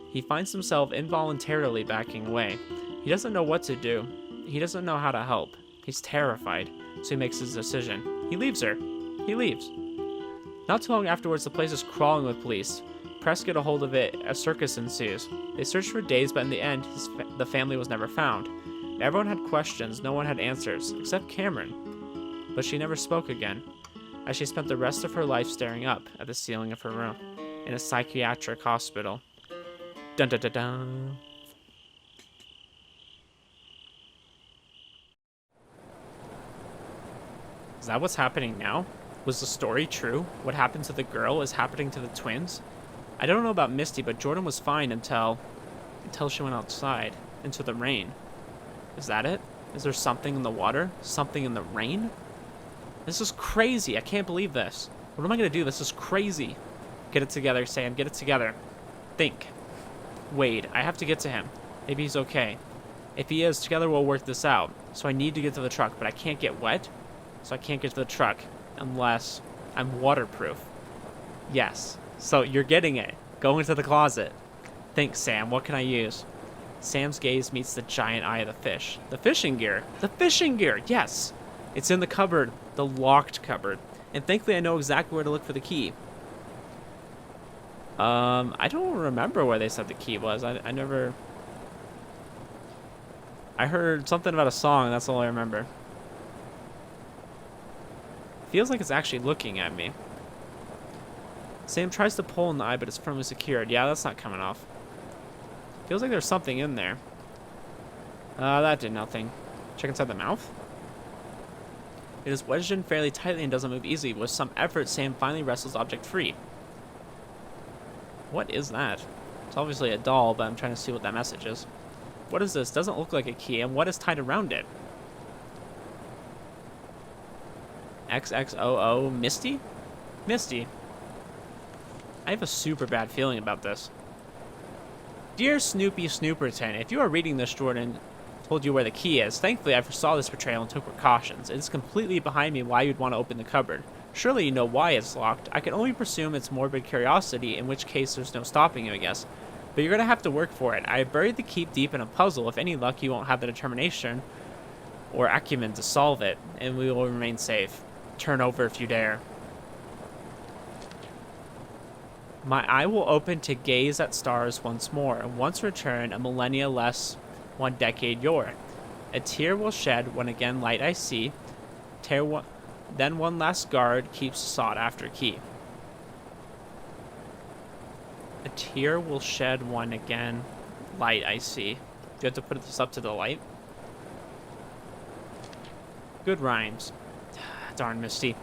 he finds himself involuntarily backing away. He doesn't know what to do. He doesn't know how to help. He's terrified, so he makes his decision. He leaves her. He leaves. Not too long afterwards, the place is crawling with police. Press get a hold of it, a circus ensues. They searched for days, but in the end, the family was never found. Everyone had questions, no one had answers, except Cameron. But she never spoke again, as she spent the rest of her life staring up at the ceiling of her room, in a psychiatric hospital. Dun dun dun dun. Is that what's happening now? Was the story true? What happened to the girl is happening to the twins? I don't know about Misty, but Jordan was fine until she went outside, into the rain. Is that it? Is there something in the water? Something in the rain? This is crazy. I can't believe this. What am I going to do? This is crazy. Get it together, Sam. Get it together. Think. Wade. I have to get to him. Maybe he's okay. If he is, together we'll work this out. So I need to get to the truck, but I can't get wet. So I can't get to the truck unless I'm waterproof. Yes. So you're getting it. Go into the closet. Think, Sam. What can I use? Sam's gaze meets the giant eye of the fish. The fishing gear. The fishing gear. Yes. It's in the cupboard. The locked cupboard. And thankfully I know exactly where to look for the key. I don't remember where they said the key was. I never... I heard something about a song. That's all I remember. Feels like it's actually looking at me. Sam tries to pull in the eye, but it's firmly secured. Yeah, that's not coming off. Feels like there's something in there. That did nothing. Check inside the mouth. It is wedged in fairly tightly and doesn't move easily. With some effort, Sam finally wrestles the object free. What is that? It's obviously a doll, but I'm trying to see what that message is. What is this? Doesn't look like a key, and what is tied around it? XXOO Misty? Misty. I have a super bad feeling about this. Dear Snoopy Snooperton, if you are reading this, Jordan told you where the key is. Thankfully, I foresaw this betrayal and took precautions. It is completely behind me why you'd want to open the cupboard. Surely you know why it's locked. I can only presume it's morbid curiosity, in which case there's no stopping you, I guess. But you're going to have to work for it. I have buried the key deep in a puzzle. If any luck, you won't have the determination or acumen to solve it, and we will remain safe. Turn over if you dare. My eye will open to gaze at stars once more, and once return, a millennia less, 1 decade yore. A tear will shed when again light I see. Then one last guard keeps sought after key. A tear will shed when again light I see. Do you have to put this up to the light? Good rhymes. Darn, Misty.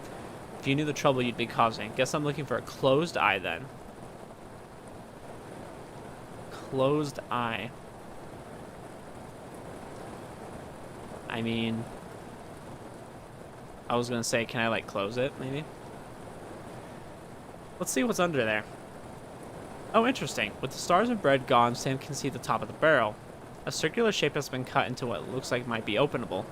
If you knew the trouble you'd be causing. Guess I'm looking for a closed eye then. Closed eye. I mean, I was gonna say, can I like close it maybe? Let's see what's under there. Oh, interesting. With the stars and bread gone, Sam can see the top of the barrel. A circular shape has been cut into what looks like might be openable.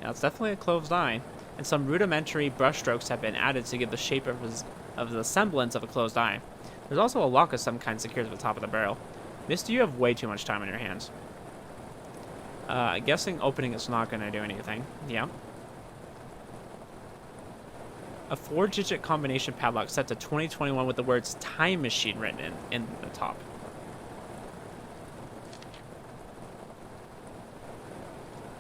Now it's definitely a closed eye, and some rudimentary brushstrokes have been added to give the shape of the semblance of a closed eye. There's also a lock of some kind secured to the top of the barrel. Mister, you have way too much time on your hands. Guessing opening is not going to do anything. Yeah. A 4-digit combination padlock set to 2021 with the words Time Machine written in the top.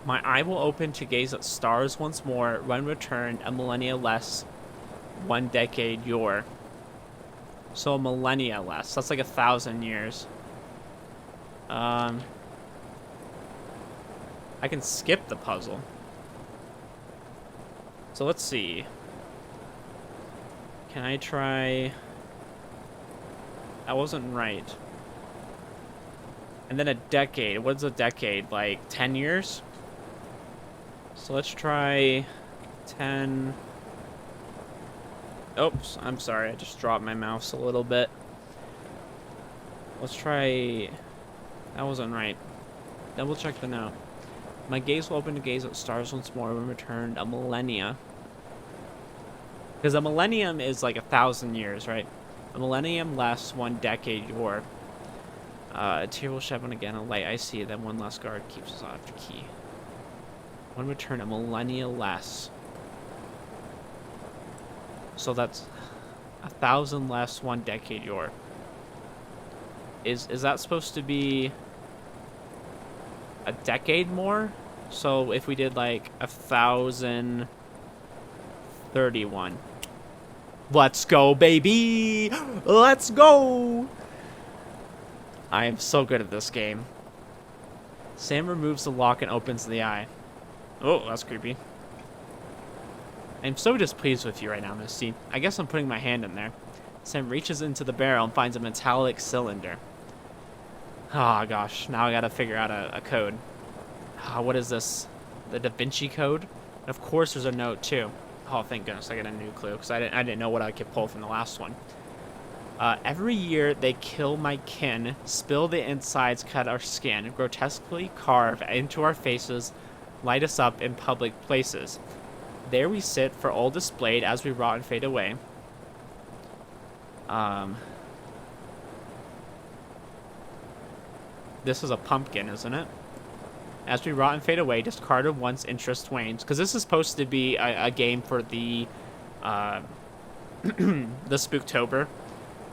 My eye will open to gaze at stars once more, when returned a millennia less, 1 decade yore. So a millennia less. That's like 1,000 years. I can skip the puzzle. So let's see. Can I try... That wasn't right. And then a decade. What's a decade? Like 10 years? So let's try 10... Oops, I'm sorry. I just dropped my mouse a little bit. Let's try... That wasn't right. Double check the note. My gaze will open to gaze at stars once more when returned a millennia. Because a millennium is like 1,000 years, right? A millennium lasts 1 decade yore. A tear will shed when again a light I see, then one last guard keeps us out of the key. When returned a millennia less. So that's 1,000 less 1 decade yore. Is that supposed to be a decade more? So if we did like 1,031. Let's go, baby! Let's go! I am so good at this game. Sam removes the lock and opens the eye. Oh, that's creepy. I'm so displeased with you right now, Misty. I guess I'm putting my hand in there. Sam reaches into the barrel and finds a metallic cylinder. Oh gosh, now I gotta figure out a code. What is this? The Da Vinci Code? And of course there's a note too. Oh, thank goodness I got a new clue, because I didn't know what I could pull from the last one. Every year they kill my kin, spill the insides, cut our skin, grotesquely carve into our faces, light us up in public places. There we sit for all displayed as we rot and fade away. This is a pumpkin, isn't it? As we rot and fade away, discarded once interest wanes. Because this is supposed to be a game for the the Spooktober.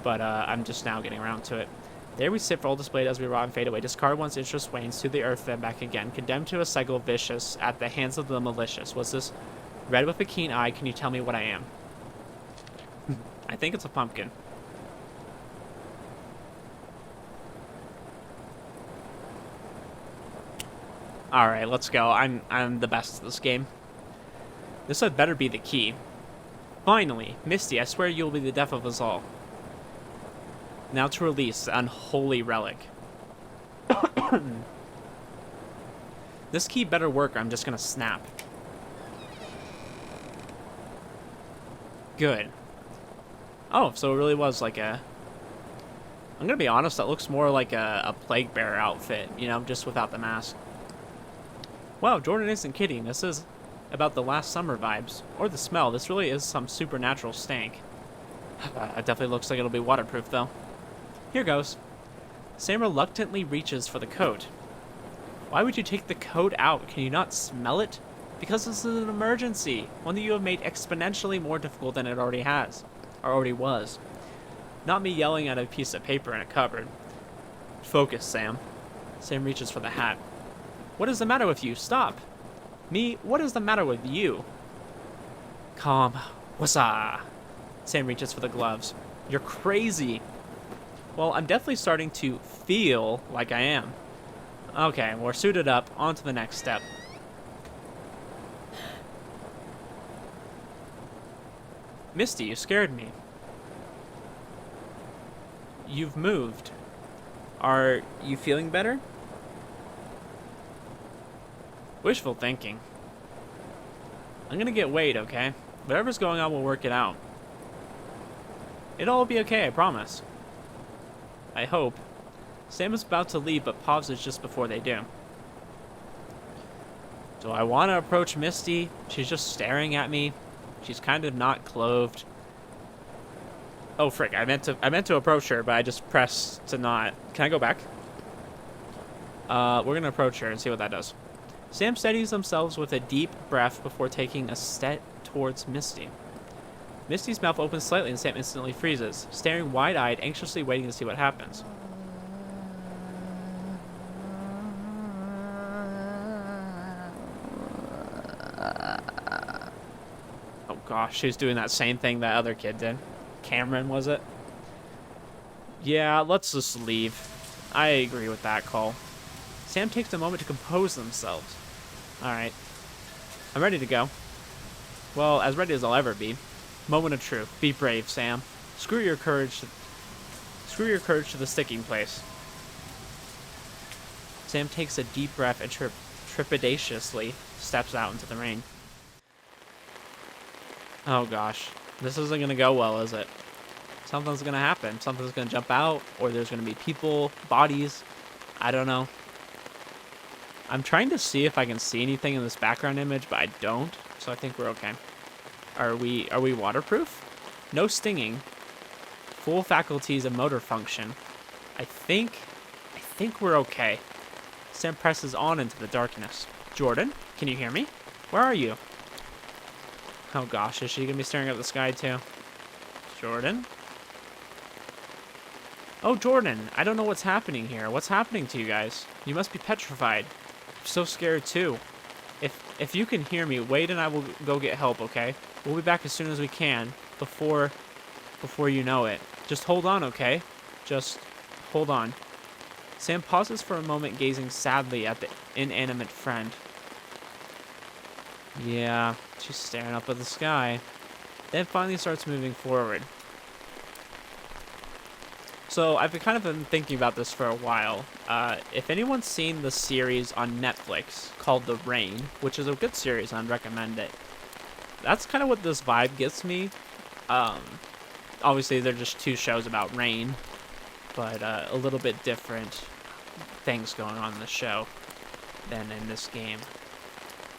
But I'm just now getting around to it. There we sit for all displayed as we rot and fade away. Discard once interest wanes, to the earth then back again. Condemned to a cycle vicious at the hands of the malicious. Was this red with a keen eye? Can you tell me what I am? I think it's a pumpkin. Alright, let's go. I'm the best at this game. This had better be the key. Finally, Misty, I swear you will be the death of us all. Now to release the unholy relic. This key better work or I'm just gonna snap. Good. Oh, so it really was like a... I'm gonna be honest, that looks more like a plague bearer outfit, you know, just without the mask. Wow, Jordan isn't kidding. This is about the last summer vibes. Or the smell. This really is some supernatural stank. It definitely looks like it'll be waterproof, though. Here goes. Sam reluctantly reaches for the coat. Why would you take the coat out? Can you not smell it? Because this is an emergency. One that you have made exponentially more difficult than it already has. Or already was. Not me yelling at a piece of paper in a cupboard. Focus, Sam. Sam reaches for the hat. What is the matter with you? Stop. Me, what is the matter with you? Calm. Wassa. Sam reaches for the gloves. You're crazy. Well, I'm definitely starting to feel like I am. Okay, we're suited up. On to the next step. Misty, you scared me. You've moved. Are you feeling better? Wishful thinking. I'm gonna get Wade, okay? Whatever's going on, we'll work it out. It'll all be okay, I promise. I hope. Sam is about to leave, but pauses just before they do. Do I want to approach Misty? She's just staring at me. She's kind of not clothed. Oh frick! I meant to approach her, but I just pressed to not. Can I go back? We're gonna approach her and see what that does. Sam steadies themselves with a deep breath before taking a step towards Misty. Misty's mouth opens slightly and Sam instantly freezes, staring wide-eyed, anxiously waiting to see what happens. Oh gosh, she's doing that same thing that other kid did. Cameron, was it? Yeah, let's just leave. I agree with that call. Sam takes a moment to compose themselves. Alright. I'm ready to go. Well, as ready as I'll ever be. Moment of truth. Be brave, Sam. Screw your courage to the sticking place. Sam takes a deep breath and trepidatiously steps out into the rain. Oh gosh. This isn't gonna go well, is it? Something's gonna happen. Something's gonna jump out, or there's gonna be people, bodies. I don't know. I'm trying to see if I can see anything in this background image, but I don't, so I think we're okay. Are we waterproof? No stinging. Full faculties of motor function. I think we're okay. Sam presses on into the darkness. Jordan, can you hear me? Where are you? Oh gosh, is she gonna be staring at the sky too? Jordan? Oh, Jordan, I don't know what's happening here. What's happening to you guys? You must be petrified. I'm so scared too. If you can hear me, Wade and I will go get help, okay? We'll be back as soon as we can, before you know it. Just hold on, okay? Just hold on. Sam pauses for a moment, gazing sadly at the inanimate friend. Yeah, she's staring up at the sky. Then finally starts moving forward. So I've kind of been thinking about this for a while. If anyone's seen the series on Netflix called The Rain, which is a good series, I'd recommend it. That's kind of what this vibe gives me. obviously they're just two shows about rain, but a little bit different things going on in the show than in this game.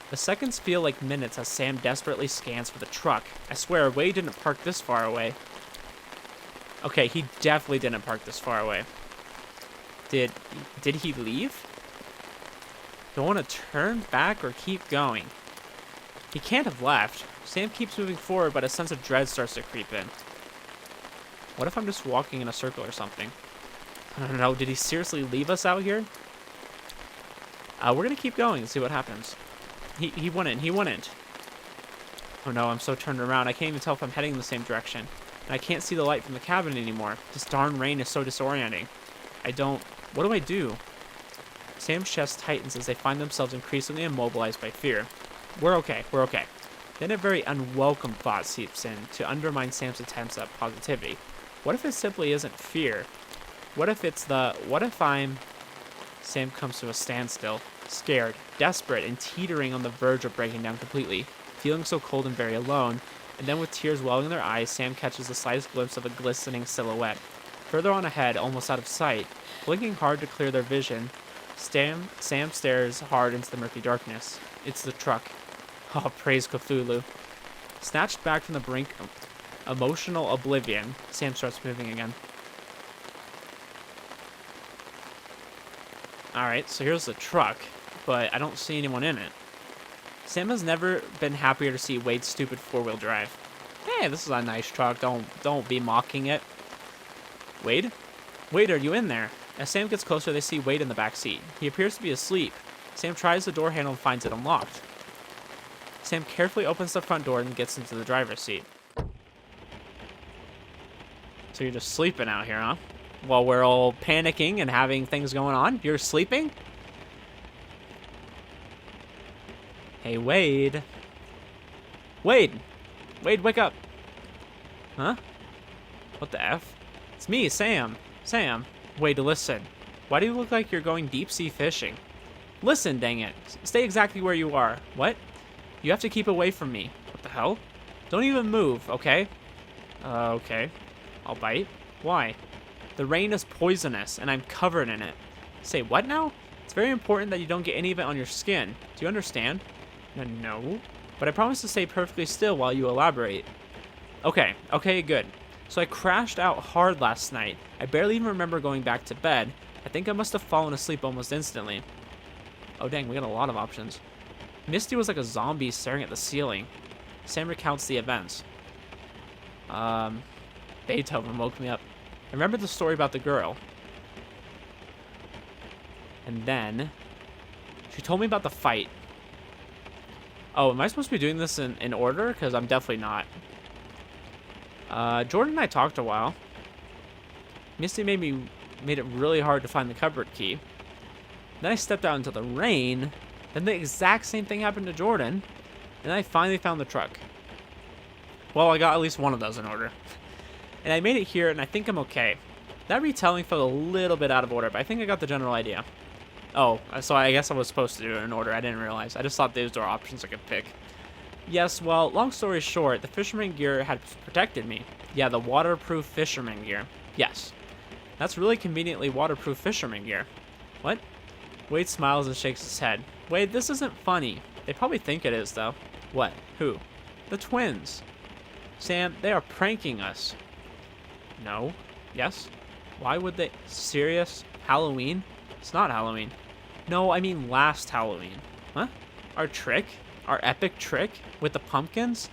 The seconds feel like minutes as Sam desperately scans for the truck. I swear, Wade didn't park this far away. Okay, he definitely didn't park this far away. Did he leave? Do I want to turn back or keep going? He can't have left. Sam keeps moving forward, but a sense of dread starts to creep in. What if I'm just walking in a circle or something? I don't know. Did he seriously leave us out here? We're going to keep going and see what happens. He wouldn't. He wouldn't. Oh no, I'm so turned around. I can't even tell if I'm heading in the same direction. And I can't see the light from the cabin anymore. This darn rain is so disorienting. What do I do? Sam's chest tightens as they find themselves increasingly immobilized by fear. We're okay. We're okay. Then a very unwelcome thought seeps in to undermine Sam's attempts at positivity. What if it simply isn't fear? What if I'm... Sam comes to a standstill, scared, desperate, and teetering on the verge of breaking down completely, feeling so cold and very alone, and then with tears welling in their eyes, Sam catches the slightest glimpse of a glistening silhouette. Further on ahead, almost out of sight, blinking hard to clear their vision, Sam stares hard into the murky darkness. It's the truck. Oh, praise Cthulhu. Snatched back from the brink of emotional oblivion, Sam starts moving again. Alright, so here's the truck, but I don't see anyone in it. Sam has never been happier to see Wade's stupid four-wheel drive. Hey, this is a nice truck. Don't be mocking it. Wade? Wade, are you in there? As Sam gets closer, they see Wade in the back seat. He appears to be asleep. Sam tries the door handle and finds it unlocked. Sam carefully opens the front door and gets into the driver's seat. So you're just sleeping out here, huh? While we're all panicking and having things going on, you're sleeping? Hey, Wade. Wade! Wade, wake up! Huh? What the F? It's me, Sam. Sam. Wade, listen. Why do you look like you're going deep-sea fishing? Listen, dang it. Stay exactly where you are. What? You have to keep away from me. What the hell? Don't even move, okay? Okay. I'll bite. Why? The rain is poisonous, and I'm covered in it. Say what now? It's very important that you don't get any of it on your skin. Do you understand? No. But I promise to stay perfectly still while you elaborate. Okay, good. So I crashed out hard last night. I barely even remember going back to bed. I think I must have fallen asleep almost instantly. Oh dang, we got a lot of options. Misty was like a zombie staring at the ceiling. Sam recounts the events. Beethoven woke me up. I remember the story about the girl. And then she told me about the fight. Oh, am I supposed to be doing this in order? Because I'm definitely not. Jordan and I talked a while. Misty made it really hard to find the cupboard key. Then I stepped out into the rain. Then the exact same thing happened to Jordan. And I finally found the truck. Well, I got at least one of those in order. And I made it here, and I think I'm okay. That retelling felt a little bit out of order, but I think I got the general idea. Oh, so I guess I was supposed to do it in order. I didn't realize. I just thought those were options I could pick. Yes, well, long story short, the fisherman gear had protected me. Yeah, the waterproof fisherman gear. Yes. That's really conveniently waterproof fisherman gear. What? Wade smiles and shakes his head. Wade, this isn't funny. They probably think it is, though. What? Who? The twins. Sam, they are pranking us. No. Yes? Why would they? Serious? Halloween? It's not Halloween. No, I mean last Halloween. Huh? Our trick? Our epic trick? With the pumpkins?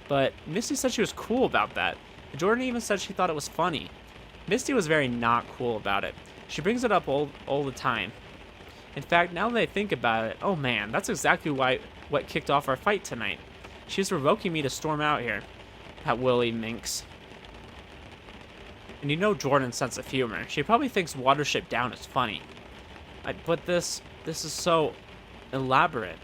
But Misty said she was cool about that. Jordan even said she thought it was funny. Misty was very not cool about it. She brings it up all the time. In fact, now that I think about it, oh man, that's exactly what kicked off our fight tonight. She's provoking me to storm out here. That Willie minx. And you know Jordan's sense of humor. She probably thinks Watership Down is funny. But this is so elaborate.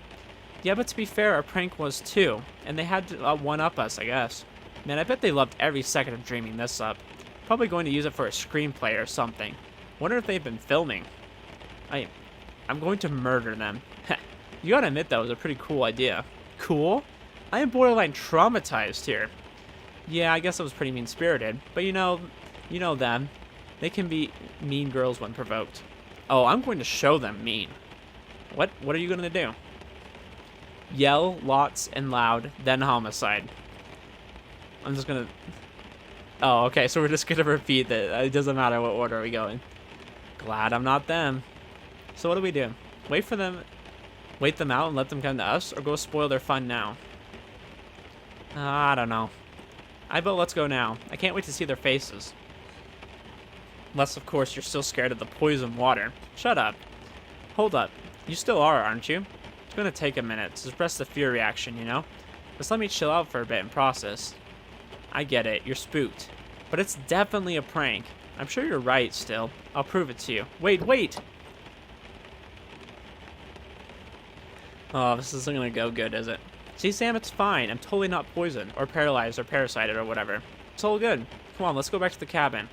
Yeah, but to be fair, our prank was too. And they had to one-up us, I guess. Man, I bet they loved every second of dreaming this up. Probably going to use it for a screenplay or something. Wonder if they've been filming. I'm going to murder them. You gotta admit that was a pretty cool idea. Cool? I am borderline traumatized here. Yeah, I guess I was pretty mean-spirited, but you know them. They can be mean girls when provoked. Oh, I'm going to show them mean. What are you going to do? Yell lots and loud, then homicide. I'm just going to... Oh, okay, so we're just going to repeat that. It doesn't matter what order we go in. Glad I'm not them. So what do we do? Wait for them... Wait them out and let them come to us, or go spoil their fun now? I don't know. I vote let's go now. I can't wait to see their faces. Unless, of course, you're still scared of the poison water. Shut up. Hold up. You still are, aren't you? It's gonna take a minute to suppress the fear reaction, you know? Just let me chill out for a bit and process. I get it. You're spooked. But it's definitely a prank. I'm sure you're right still. I'll prove it to you. Wait! Oh, this isn't gonna go good, is it? See, Sam, it's fine. I'm totally not poisoned, or paralyzed, or parasited, or whatever. It's all good. Come on, let's go back to the cabin.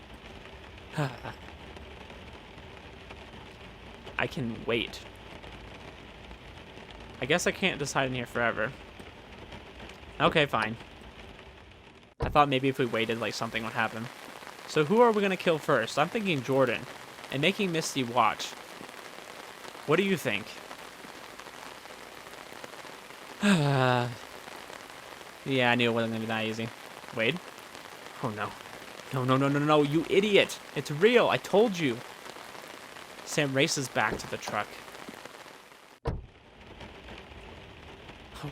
I can wait. I guess I can't decide in here forever. Okay, fine. I thought maybe if we waited, like, something would happen. So who are we gonna kill first? I'm thinking Jordan. And making Misty watch. What do you think? Yeah, I knew it wasn't gonna be that easy. Wade? Oh no. No, you idiot! It's real, I told you! Sam races back to the truck. Oh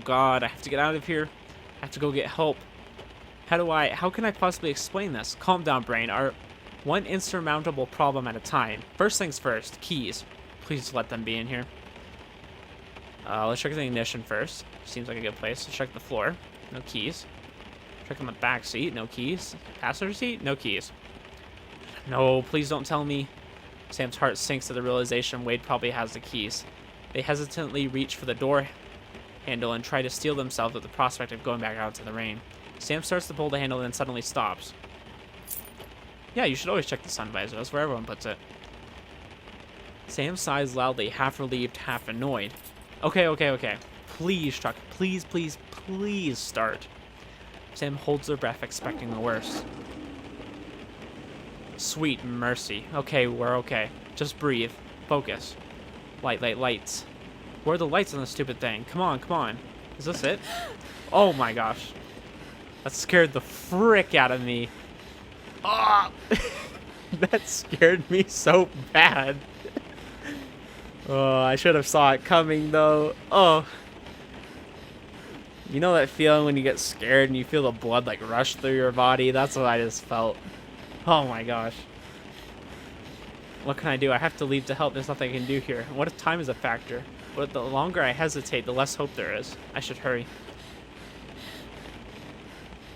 god, I have to get out of here. I have to go get help. How can I possibly explain this? Calm down, brain. One insurmountable problem at a time. First things first, keys. Please let them be in here. Let's check the ignition first. Seems like a good place. Let's check the floor. No keys. Check on the back seat. No keys. Passenger seat. No keys. No, please don't tell me. Sam's heart sinks at the realization Wade probably has the keys. They hesitantly reach for the door handle and try to steel themselves at the prospect of going back out into the rain. Sam starts to pull the handle and then suddenly stops. Yeah, you should always check the sun visor. That's where everyone puts it. Sam sighs loudly, half relieved, half annoyed. Okay. Please, truck. Please start. Sam holds their breath, expecting the worst. Sweet mercy. Okay, we're okay. Just breathe. Focus. Lights. Where are the lights on this stupid thing? Come on. Is this it? Oh my gosh. That scared the frick out of me. Ah! That scared me so bad. Oh, I should have saw it coming though. Oh. You know that feeling when you get scared and you feel the blood like rush through your body? That's what I just felt. Oh my gosh. What can I do? I have to leave to help. There's nothing I can do here. What if time is a factor? But the longer I hesitate, the less hope there is. I should hurry.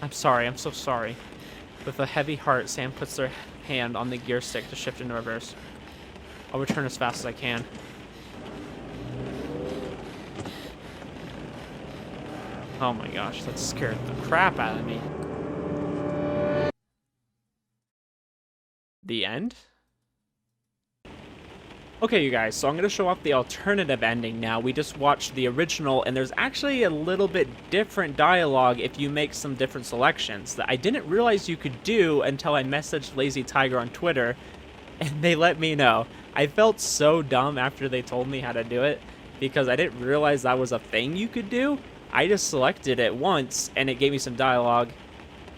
I'm sorry. I'm so sorry. With a heavy heart, Sam puts their hand on the gear stick to shift into reverse. I'll return as fast as I can. Oh my gosh, that scared the crap out of me. The end? Okay, you guys, so I'm going to show off the alternative ending now. We just watched the original, and there's actually a little bit different dialogue if you make some different selections that I didn't realize you could do until I messaged Lazytiger on Twitter, and they let me know. I felt so dumb after they told me how to do it, because I didn't realize that was a thing you could do. I just selected it once, and it gave me some dialogue.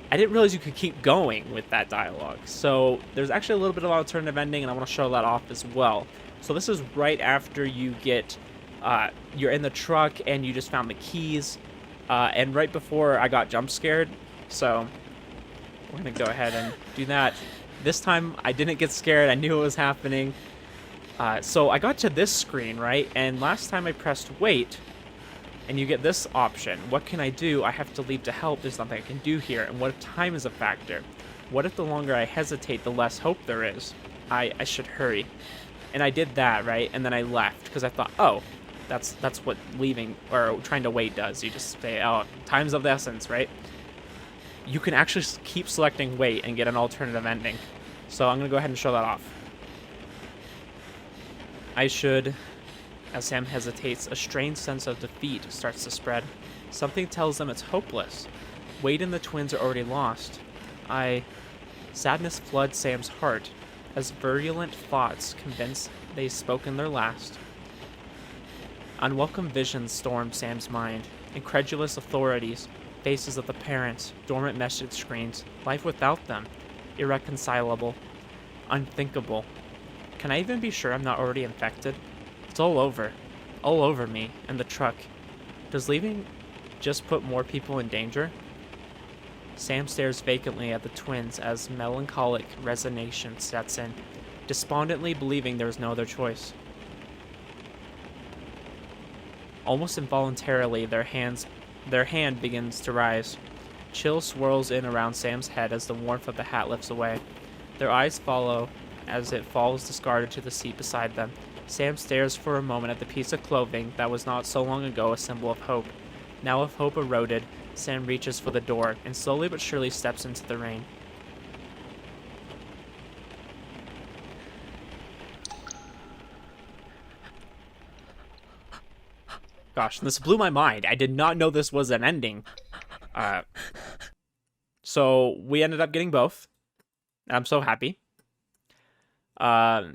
I didn't realize you could keep going with that dialogue. So there's actually a little bit of alternative ending, and I want to show that off as well. So this is right after you get, you're in the truck, and you just found the keys, and right before I got jump scared. So we're going to go ahead and do that. This time, I didn't get scared. I knew it was happening. So I got to this screen, right? And last time I pressed wait, and you get this option. What can I do? I have to leave to help. There's nothing I can do here. And what if time is a factor? What if the longer I hesitate, the less hope there is? I should hurry. And I did that, right? And then I left because I thought, oh, that's what leaving or trying to wait does. You just say, oh, time's of the essence, right? You can actually keep selecting wait and get an alternative ending. So I'm going to go ahead and show that off. I should... As Sam hesitates, a strange sense of defeat starts to spread. Something tells them it's hopeless. Wade and the twins are already lost. Sadness floods Sam's heart as virulent thoughts convince they've spoken their last. Unwelcome visions storm Sam's mind. Incredulous authorities, faces of the parents, dormant message screens, life without them, irreconcilable, unthinkable. Can I even be sure I'm not already infected? It's all over me and the truck. Does leaving just put more people in danger? Sam stares vacantly at the twins as melancholic resignation sets in, despondently believing there is no other choice. Almost involuntarily, their hand begins to rise. Chill swirls in around Sam's head as the warmth of the hat lifts away. Their eyes follow as it falls discarded to the seat beside them. Sam stares for a moment at the piece of clothing that was not so long ago a symbol of hope. Now with hope eroded, Sam reaches for the door and slowly but surely steps into the rain. Gosh, this blew my mind. I did not know this was an ending. So we ended up getting both. I'm so happy. I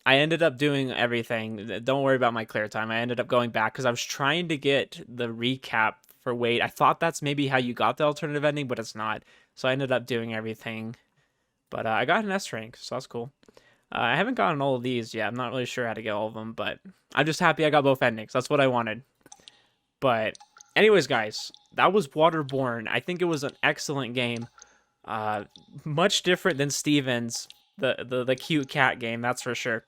ended up doing everything. Don't worry about my clear time. I ended up going back because I was trying to get the recap for Wade. I thought that's maybe how you got the alternative ending, but it's not. So I ended up doing everything. But I got an S rank, so that's cool. I haven't gotten all of these yet. I'm not really sure how to get all of them, but I'm just happy I got both endings. That's what I wanted. But anyways, guys, that was Waterborne. I think it was an excellent game. Much different than Steven's, the cute cat game, that's for sure.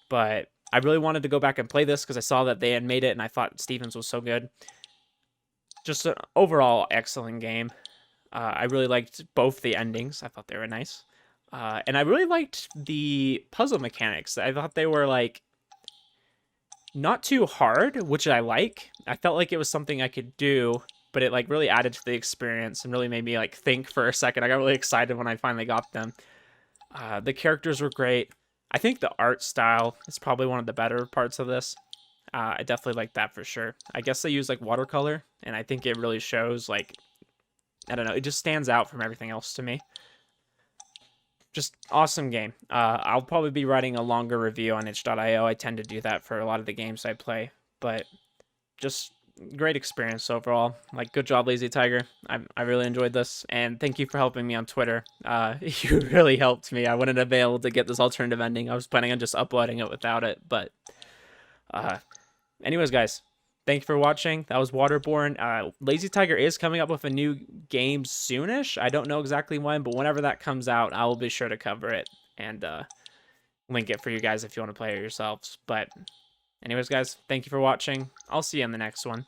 But I really wanted to go back and play this because I saw that they had made it, and I thought Steven's was so good. Just an overall excellent game. I really liked both the endings. I thought they were nice. And I really liked the puzzle mechanics. I thought they were, like, not too hard, which I like. I felt like it was something I could do, but it, like, really added to the experience and really made me, like, think for a second. I got really excited when I finally got them. The characters were great. I think the art style is probably one of the better parts of this. I definitely like that for sure. I guess they use, like, watercolor, and I think it really shows, like, I don't know, it just stands out from everything else to me. Just awesome game. I'll probably be writing a longer review on itch.io. I tend to do that for a lot of the games I play, but just great experience overall. Like, good job, Lazytiger. I really enjoyed this, and thank you for helping me on Twitter. You really helped me. I wouldn't have been able to get this alternative ending. I was planning on just uploading it without it, but anyways, guys, thank you for watching. That was Waterborne. Lazytiger is coming up with a new game soonish. I don't know exactly when, but whenever that comes out, I will be sure to cover it and link it for you guys if you want to play it yourselves. But anyways, guys, thank you for watching. I'll see you in the next one.